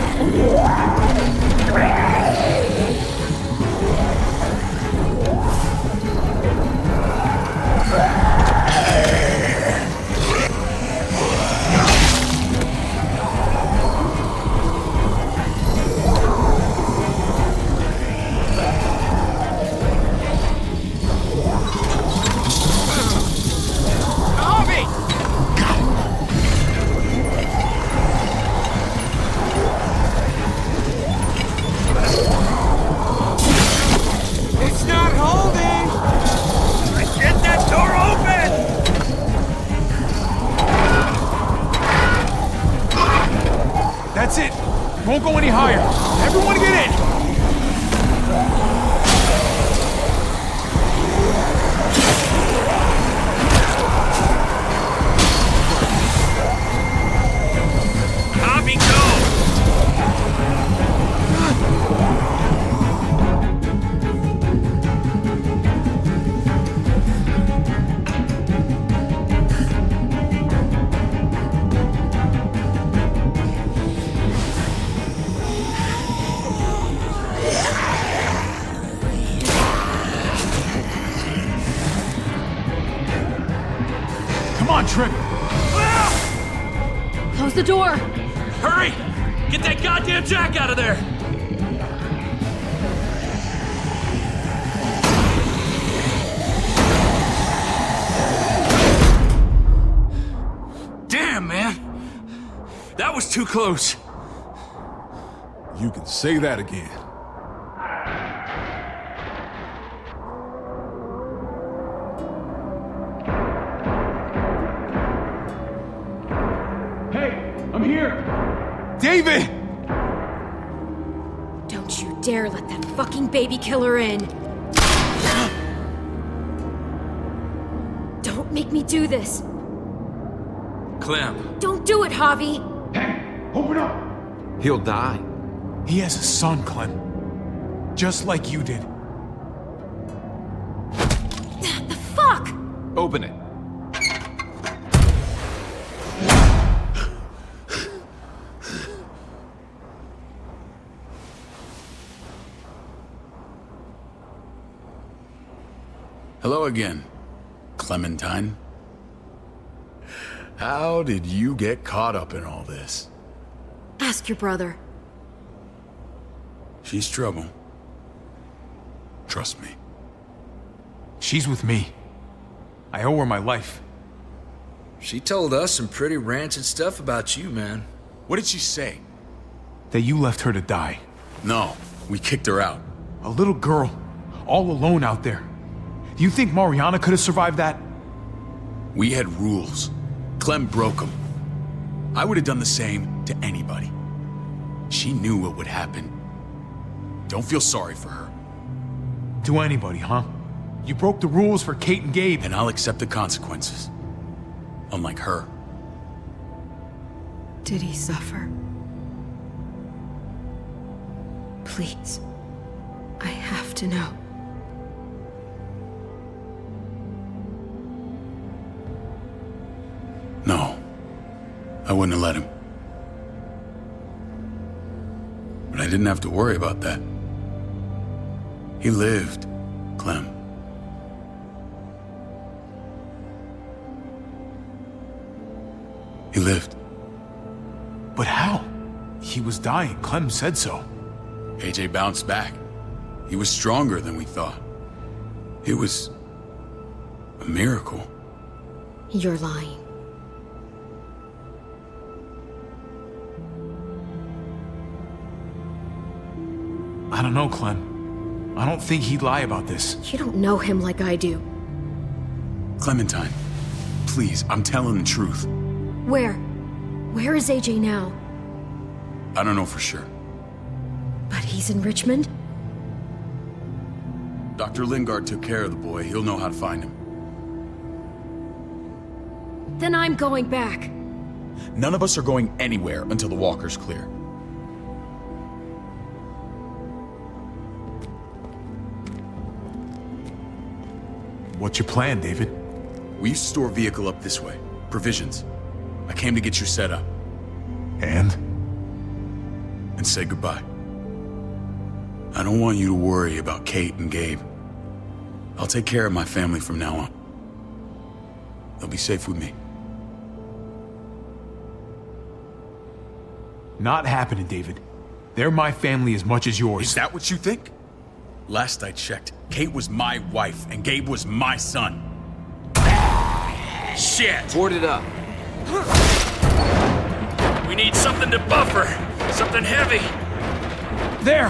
It's not holding! Get that door open! That's it. Won't go any higher. Everyone get in! Copy, go! Come on, Tripp! Close the door! Hurry! Get that goddamn jack out of there! Damn, man! That was too close. You can say that again. I'm here! David! Don't you dare let that fucking baby killer in! Don't make me do this! Clem. Don't do it, Javi! Open up! He'll die. He has a son, Clem. Just like you did. The fuck? Open it. Hello again, Clementine. How did you get caught up in all this? Ask your brother. She's trouble. Trust me. She's with me. I owe her my life. She told us some pretty rancid stuff about you, man. What did she say? That you left her to die. No, we kicked her out. A little girl, all alone out there. Do you think Mariana could have survived that? We had rules. Clem broke them. I would have done the same to anybody. She knew what would happen. Don't feel sorry for her. To anybody, huh? You broke the rules for Kate and Gabe. And I'll accept the consequences. Unlike her. Did he suffer? Please. I have to know. No. I wouldn't have let him. But I didn't have to worry about that. He lived, Clem. He lived. But how? He was dying. Clem said so. AJ bounced back. He was stronger than we thought. It was a miracle. You're lying. I don't know, Clem. I don't think he'd lie about this. You don't know him like I do. Clementine, please, I'm telling the truth. Where? Where is AJ now? I don't know for sure. But he's in Richmond? Dr. Lingard took care of the boy. He'll know how to find him. Then I'm going back. None of us are going anywhere until the walker's clear. What's your plan, David? We used to store a vehicle up this way. Provisions. I came to get you set up. And say goodbye. I don't want you to worry about Kate and Gabe. I'll take care of my family from now on. They'll be safe with me. Not happening, David. They're my family as much as yours. Is that what you think? Last I checked, Kate was my wife and Gabe was my son. Shit! Board it up. We need something to buffer. Something heavy. There!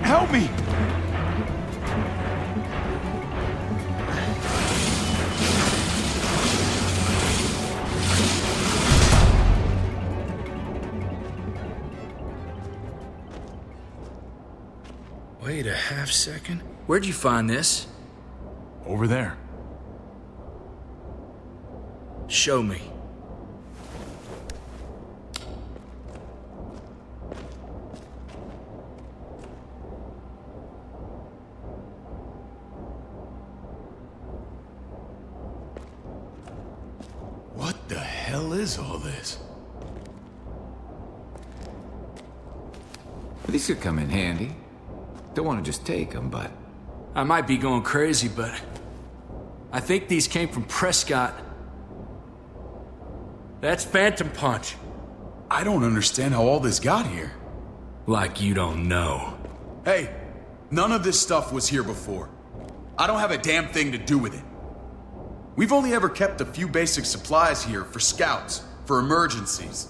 Help me! Wait a half second. Where'd you find this? Over there. Show me. What the hell is all this? These could come in handy. Don't want to just take them, but... I might be going crazy, but... I think these came from Prescott. That's Phantom Punch. I don't understand how all this got here. Like you don't know. Hey, none of this stuff was here before. I don't have a damn thing to do with it. We've only ever kept a few basic supplies here for scouts, for emergencies.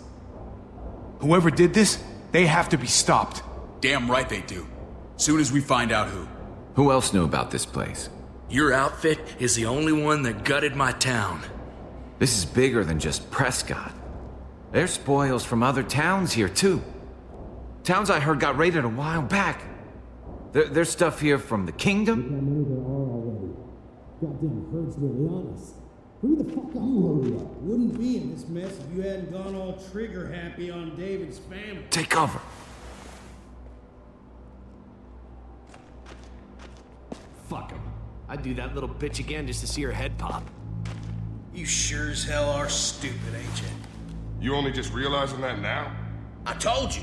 Whoever did this, they have to be stopped. Damn right they do. Soon as we find out who. Who else knew about this place? Your outfit is the only one that gutted my town. This is bigger than just Prescott. There's spoils from other towns here, too. Towns I heard got raided a while back. There's stuff here from the Kingdom. Goddamn herd's really on us. Hurry the fuck up. You hurry up. Wouldn't be in this mess if you hadn't gone all trigger happy on David's family. Take cover. Fuck him. I'd do that little bitch again just to see her head pop. You sure as hell are stupid, ain't you? You only just realizing that now? I told you.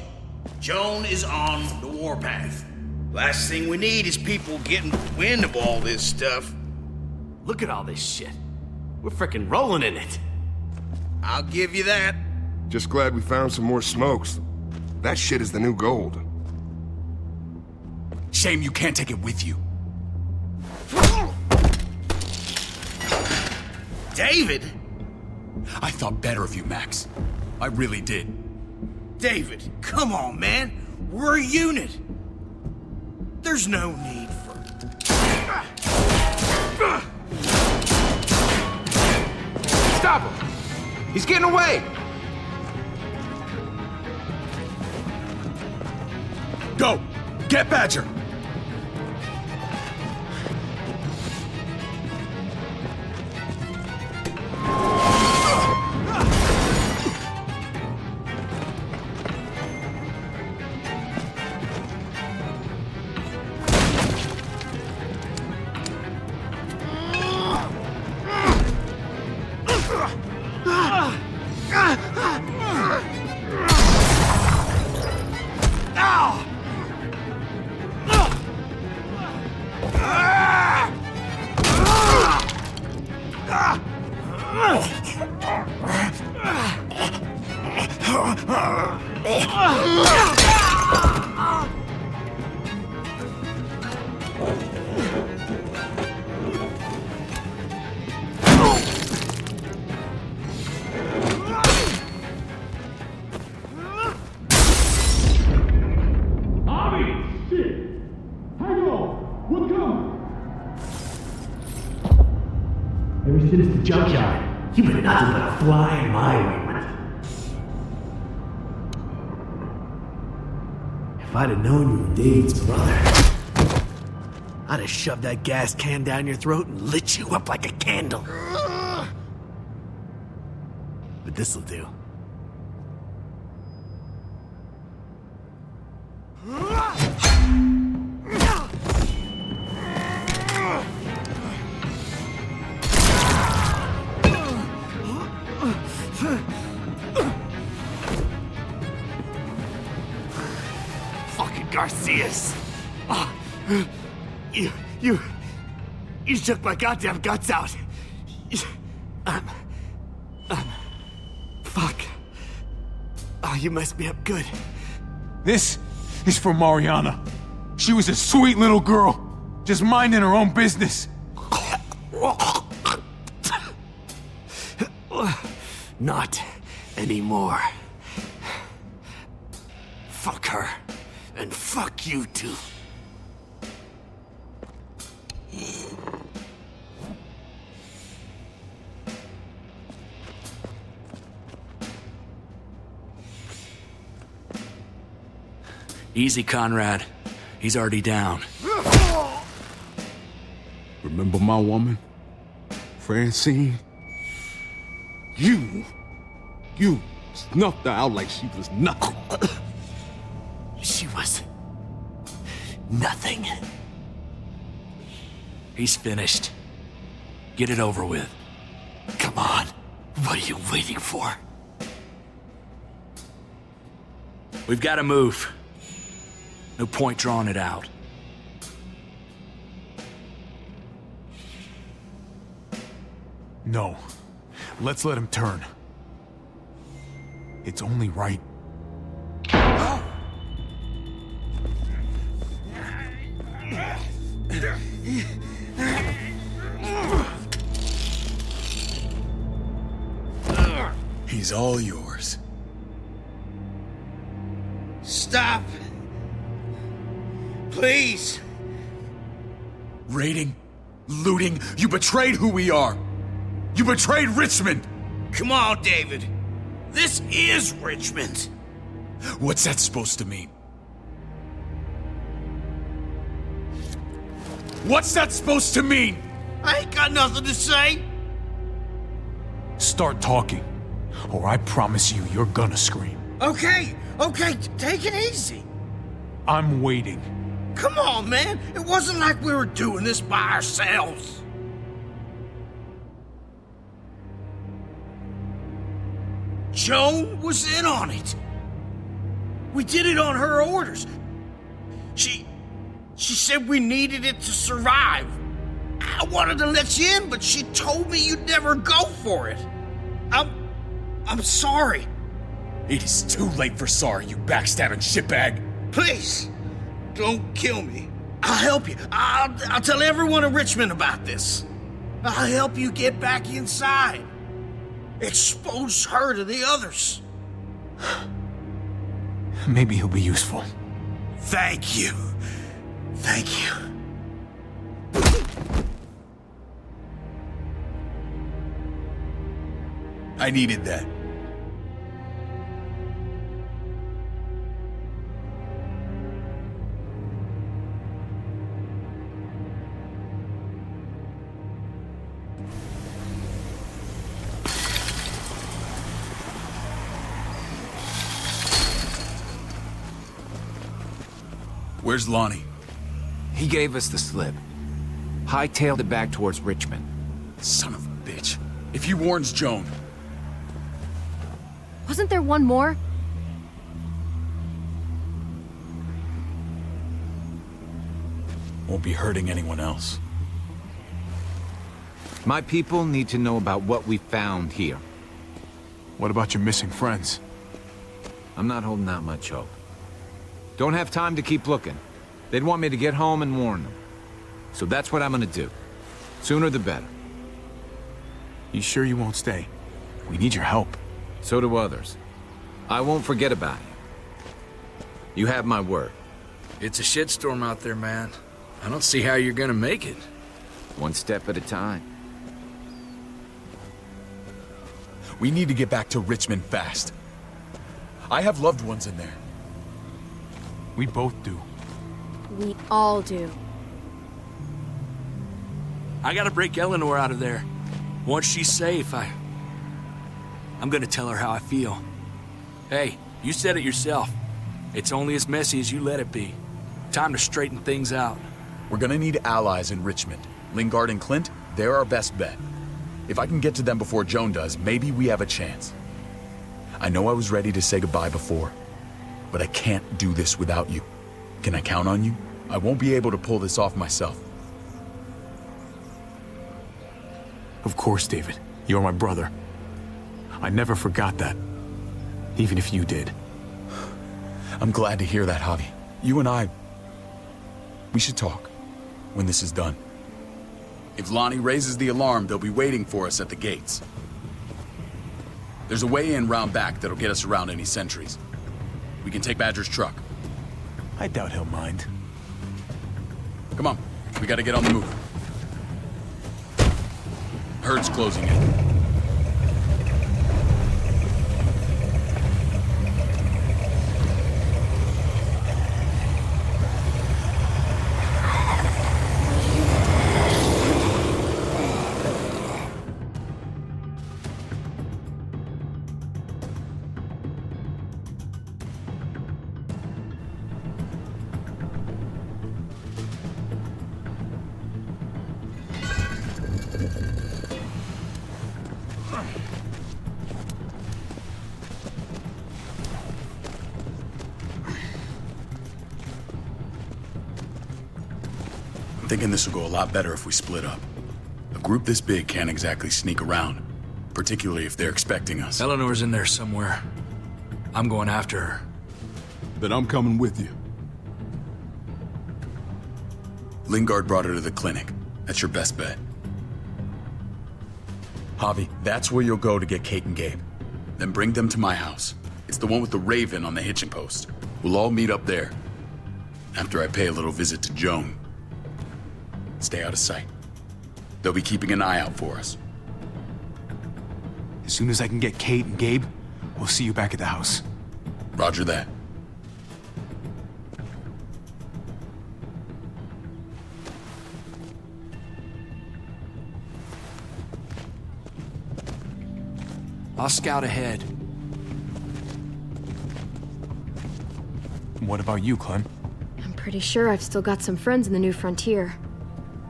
Joan is on the warpath. Last thing we need is people getting wind of all this stuff. Look at all this shit. We're frickin' rolling in it. I'll give you that. Just glad we found some more smokes. That shit is the new gold. Shame you can't take it with you. David? I thought better of you, Max. I really did. David, come on, man. We're a unit. There's no need for... Stop him! He's getting away! Go! Get Badger! Ever since the junkyard, you've been nothing but a fly in my ointment. If I'd have known you were David's brother, I'd have shoved that gas can down your throat and lit you up like a candle. But this'll do. Arceus! Oh, you took my goddamn guts out. Fuck. Oh, you messed me up good. This is for Mariana. She was a sweet little girl, just minding her own business. Not anymore. Fuck her. And fuck you too. Easy, Conrad. He's already down. Remember my woman? Francine? You snuffed her out like she was nothing. She was nothing. He's finished. Get it over with. Come on. What are you waiting for? We've got to move. No point drawing it out. No. Let's let him turn. It's only right. He's all yours. Stop! Please! Raiding, looting, you betrayed who we are. You betrayed Richmond. Come on, David. This is Richmond. What's that supposed to mean? What's that supposed to mean? I ain't got nothing to say. Start talking, or I promise you, you're gonna scream. Okay, take it easy. I'm waiting. Come on, man. It wasn't like we were doing this by ourselves. Joan was in on it. We did it on her orders. She said we needed it to survive. I wanted to let you in, but she told me you'd never go for it. I'm sorry. It is too late for sorry, you backstabbing shitbag. Please, don't kill me. I'll help you. I'll tell everyone in Richmond about this. I'll help you get back inside. Expose her to the others. Maybe he'll be useful. Thank you. Thank you. I needed that. Where's Lonnie? He gave us the slip. Hightailed it back towards Richmond. Son of a bitch. If he warns Joan... Wasn't there one more? Won't be hurting anyone else. My people need to know about what we found here. What about your missing friends? I'm not holding out much hope. Don't have time to keep looking. They'd want me to get home and warn them. So that's what I'm gonna do. Sooner the better. You sure you won't stay? We need your help. So do others. I won't forget about you. You have my word. It's a shitstorm out there, man. I don't see how you're gonna make it. One step at a time. We need to get back to Richmond fast. I have loved ones in there. We both do. We all do. I gotta break Eleanor out of there. Once she's safe, I'm gonna tell her how I feel. Hey, you said it yourself. It's only as messy as you let it be. Time to straighten things out. We're gonna need allies in Richmond. Lingard and Clint, they're our best bet. If I can get to them before Joan does, maybe we have a chance. I know I was ready to say goodbye before, but I can't do this without you. Can I count on you? I won't be able to pull this off myself. Of course, David. You're my brother. I never forgot that. Even if you did. I'm glad to hear that, Javi. You and I... we should talk when this is done. If Lonnie raises the alarm, they'll be waiting for us at the gates. There's a way in round back that'll get us around any sentries. We can take Badger's truck. I doubt he'll mind. Come on, we gotta get on the move. Herd's closing in. I'm thinking this will go a lot better if we split up. A group this big can't exactly sneak around, particularly if they're expecting us. Eleanor's in there somewhere. I'm going after her. Then I'm coming with you. Lingard brought her to the clinic. That's your best bet. Javi, that's where you'll go to get Kate and Gabe. Then bring them to my house. It's the one with the Raven on the hitching post. We'll all meet up there. After I pay a little visit to Joan. Stay out of sight. They'll be keeping an eye out for us. As soon as I can get Kate and Gabe, we'll see you back at the house. Roger that. I'll scout ahead. What about you, Clem? I'm pretty sure I've still got some friends in the New Frontier.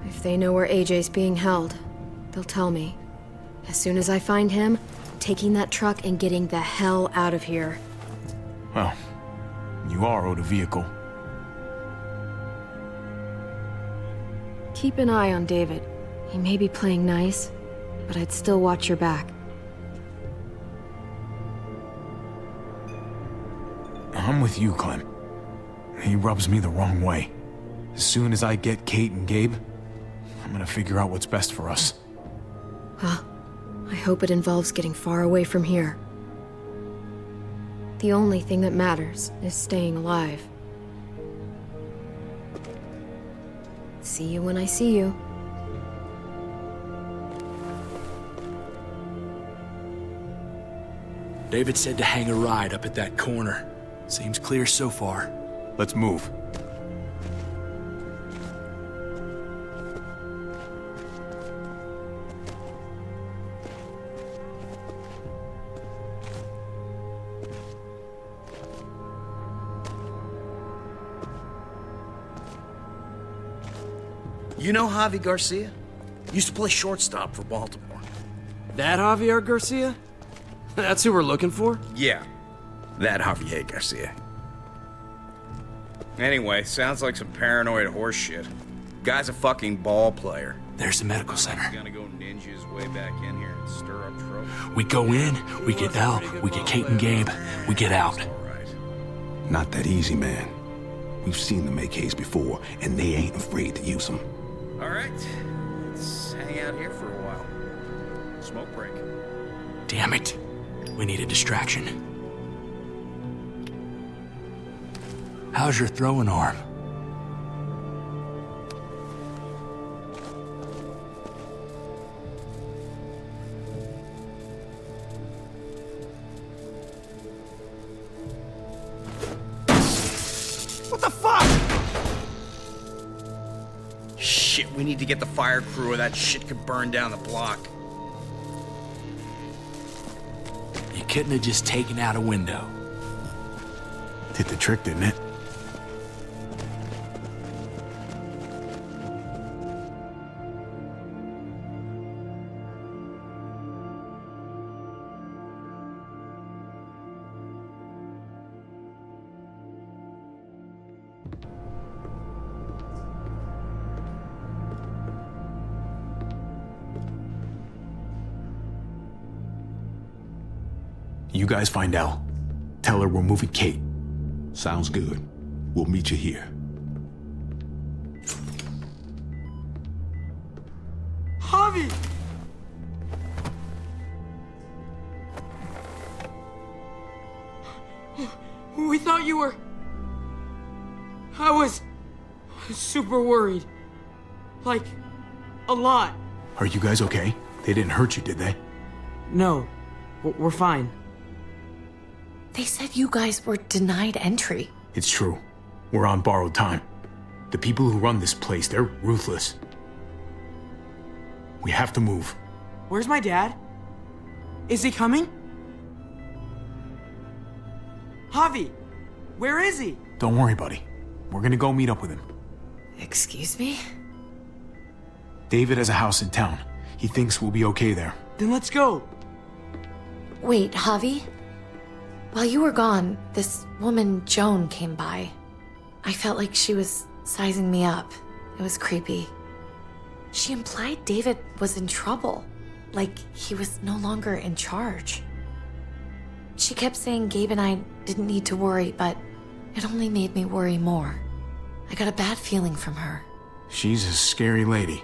If they know where AJ's being held, they'll tell me. As soon as I find him, taking that truck and getting the hell out of here. Well, you are owed a vehicle. Keep an eye on David. He may be playing nice, but I'd still watch your back. I'm with you, Clem. He rubs me the wrong way. As soon as I get Kate and Gabe, I'm gonna figure out what's best for us. Well, I hope it involves getting far away from here. The only thing that matters is staying alive. See you when I see you. David said to hang a ride up at that corner. Seems clear so far. Let's move. You know Javi Garcia? Used to play shortstop for Baltimore. That Javier Garcia? That's who we're looking for? Yeah, that Javier Garcia. Anyway, sounds like some paranoid horse shit. Guy's a fucking ball player. There's the medical center. He's gonna go ninja his way back in here and stir up trouble. We go in, we get Elle, we get Kate and Gabe, we get out. Not that easy, man. We've seen them AKs before, and they ain't afraid to use them. All right, let's hang out here for a while. Smoke break. Damn it. We need a distraction. How's your throwing arm? What the fuck? Shit, we need to get the fire crew or that shit could burn down the block. You couldn't have just taken out a window. Did the trick, didn't it? You guys find Elle. Tell her we're moving Kate. Sounds good. We'll meet you here. Javi! We thought you were... I was super worried. Like, a lot. Are you guys okay? They didn't hurt you, did they? No, we're fine. They said you guys were denied entry. It's true. We're on borrowed time. The people who run this place, they're ruthless. We have to move. Where's my dad? Is he coming? Javi, where is he? Don't worry, buddy. We're gonna go meet up with him. Excuse me? David has a house in town. He thinks we'll be okay there. Then let's go. Wait, Javi? While you were gone, this woman, Joan, came by. I felt like she was sizing me up. It was creepy. She implied David was in trouble, like he was no longer in charge. She kept saying Gabe and I didn't need to worry, but it only made me worry more. I got a bad feeling from her. She's a scary lady.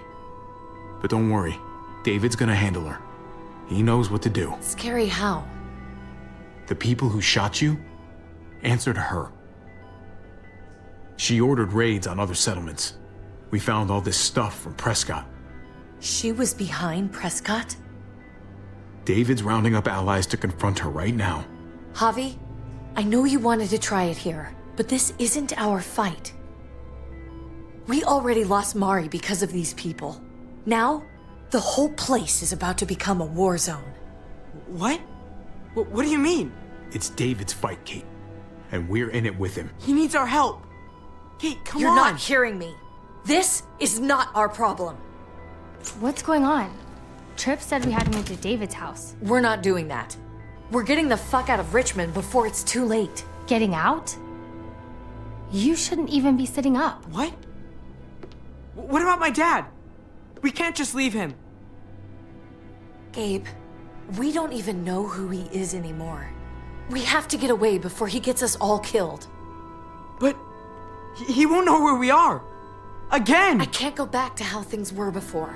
But don't worry, David's gonna handle her. He knows what to do. Scary how? The people who shot you answered her. She ordered raids on other settlements. We found all this stuff from Prescott. She was behind Prescott? David's rounding up allies to confront her right now. Javi, I know you wanted to try it here, but this isn't our fight. We already lost Mari because of these people. Now, the whole place is about to become a war zone. What? What do you mean? It's David's fight, Kate. And we're in it with him. He needs our help. Kate, come on. You're not hearing me. This is not our problem. What's going on? Tripp said we had to move to David's house. We're not doing that. We're getting the fuck out of Richmond before it's too late. Getting out? You shouldn't even be sitting up. What? What about my dad? We can't just leave him. Gabe, we don't even know who he is anymore. We have to get away before he gets us all killed. But he won't know where we are. Again! I can't go back to how things were before.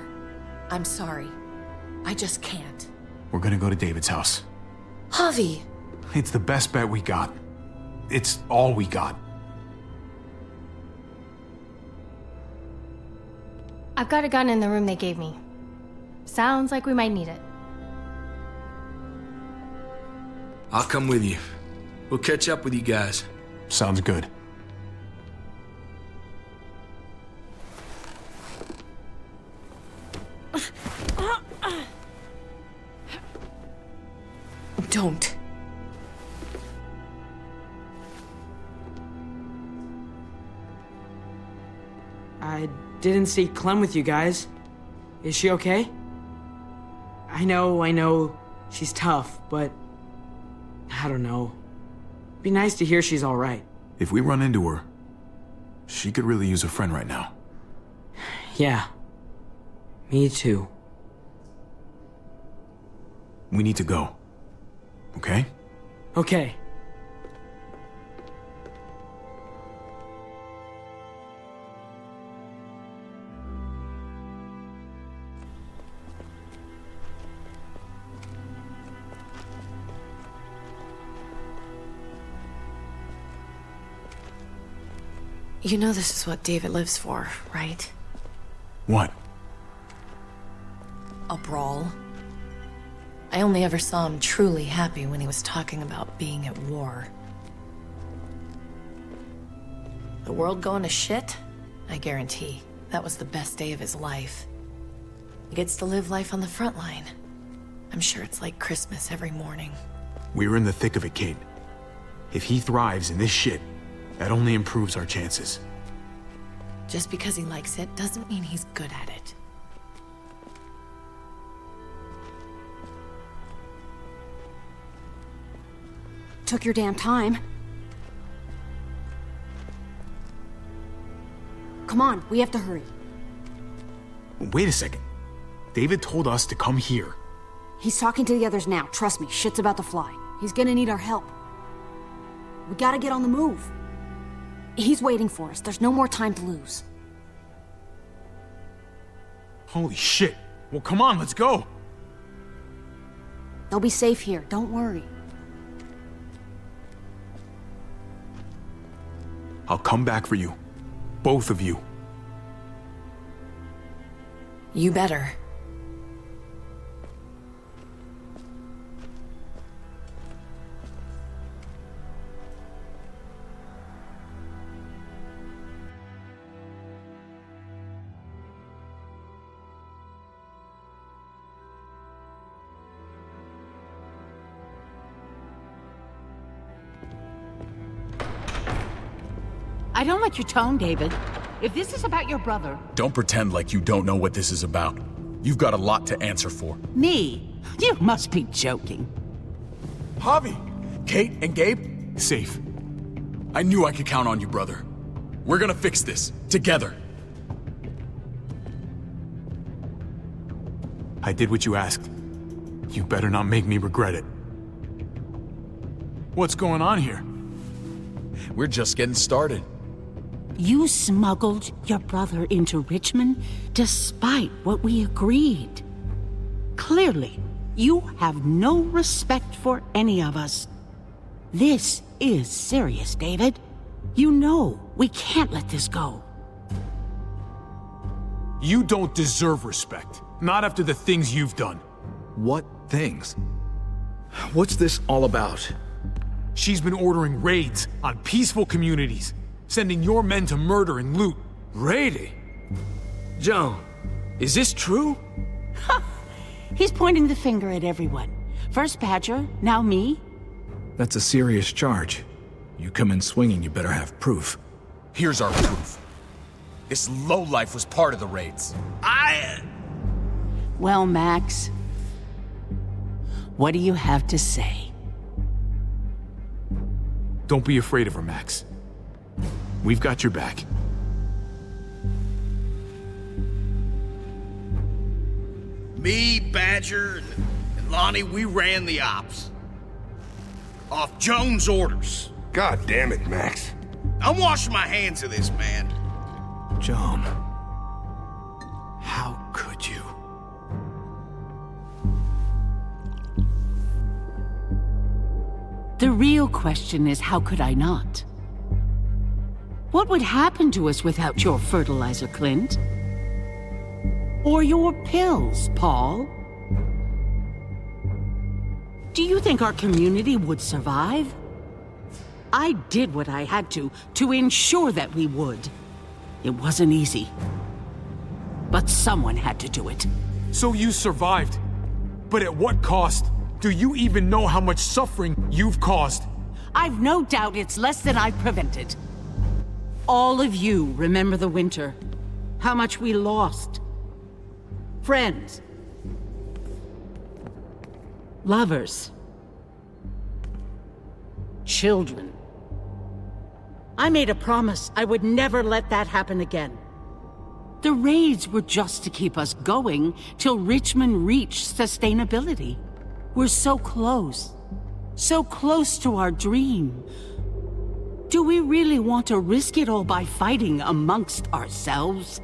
I'm sorry. I just can't. We're gonna go to David's house. Javi! It's the best bet we got. It's all we got. I've got a gun in the room they gave me. Sounds like we might need it. I'll come with you. We'll catch up with you guys. Sounds good. Don't. I didn't see Clem with you guys. Is she okay? I know, she's tough, but I don't know. Be nice to hear she's all right. If we run into her, she could really use a friend right now. Yeah. Me too. We need to go. Okay? Okay. You know this is what David lives for, right? What? A brawl. I only ever saw him truly happy when he was talking about being at war. The world going to shit? I guarantee that was the best day of his life. He gets to live life on the front line. I'm sure it's like Christmas every morning. We're in the thick of it, Kate. If he thrives in this shit, that only improves our chances. Just because he likes it doesn't mean he's good at it. Took your damn time. Come on, we have to hurry. Wait a second. David told us to come here. He's talking to the others now. Trust me, shit's about to fly. He's gonna need our help. We gotta get on the move. He's waiting for us. There's no more time to lose. Holy shit. Well, come on, let's go. They'll be safe here. Don't worry. I'll come back for you. Both of you. You better. I don't like your tone, David. If this is about your brother... Don't pretend like you don't know what this is about. You've got a lot to answer for. Me? You must be joking. Javi! Kate and Gabe? Safe. I knew I could count on you, brother. We're gonna fix this. Together. I did what you asked. You better not make me regret it. What's going on here? We're just getting started. You smuggled your brother into Richmond despite what we agreed. Clearly, you have no respect for any of us. This is serious, David. You know we can't let this go. You don't deserve respect. Not after the things you've done. What things? What's this all about? She's been ordering raids on peaceful communities, sending your men to murder and loot. Raiding? Joan, is this true? He's pointing the finger at everyone. First Badger, now me. That's a serious charge. You come in swinging, you better have proof. Here's our proof. This lowlife was part of the raids. Well, Max, what do you have to say? Don't be afraid of her, Max. We've got your back. Me, Badger, and Lonnie, we ran the ops. Off Joan's orders. God damn it, Max. I'm washing my hands of this, man. Joan. How could you? The real question is, how could I not? What would happen to us without your fertilizer, Clint? Or your pills, Paul? Do you think our community would survive? I did what I had to ensure that we would. It wasn't easy. But someone had to do it. So you survived. But at what cost? Do you even know how much suffering you've caused? I've no doubt it's less than I've prevented. All of you remember the winter. How much we lost. Friends. Lovers. Children. I made a promise I would never let that happen again. The raids were just to keep us going till Richmond reached sustainability. We're so close to our dream. Do we really want to risk it all by fighting amongst ourselves?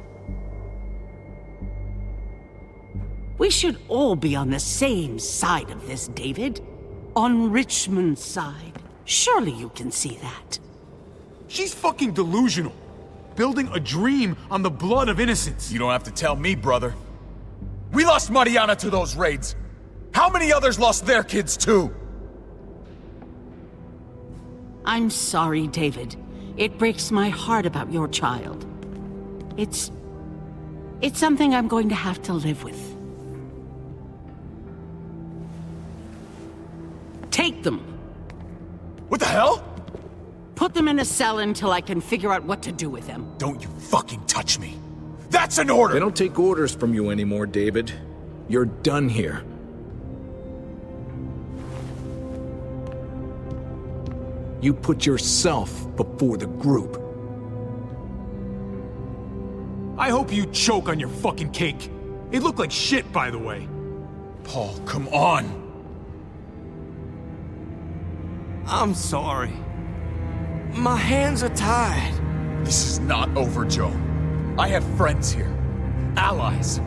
We should all be on the same side of this, David. On Richmond's side. Surely you can see that. She's fucking delusional. Building a dream on the blood of innocents. You don't have to tell me, brother. We lost Mariana to those raids. How many others lost their kids too? I'm sorry, David. It breaks my heart about your child. It's something I'm going to have to live with. Take them. What the hell? Put them in a cell until I can figure out what to do with them. Don't you fucking touch me. That's an order! They don't take orders from you anymore, David. You're done here. You put yourself before the group. I hope you choke on your fucking cake. It looked like shit, by the way. Paul, come on. I'm sorry. My hands are tied. This is not over, Joe. I have friends here. Allies.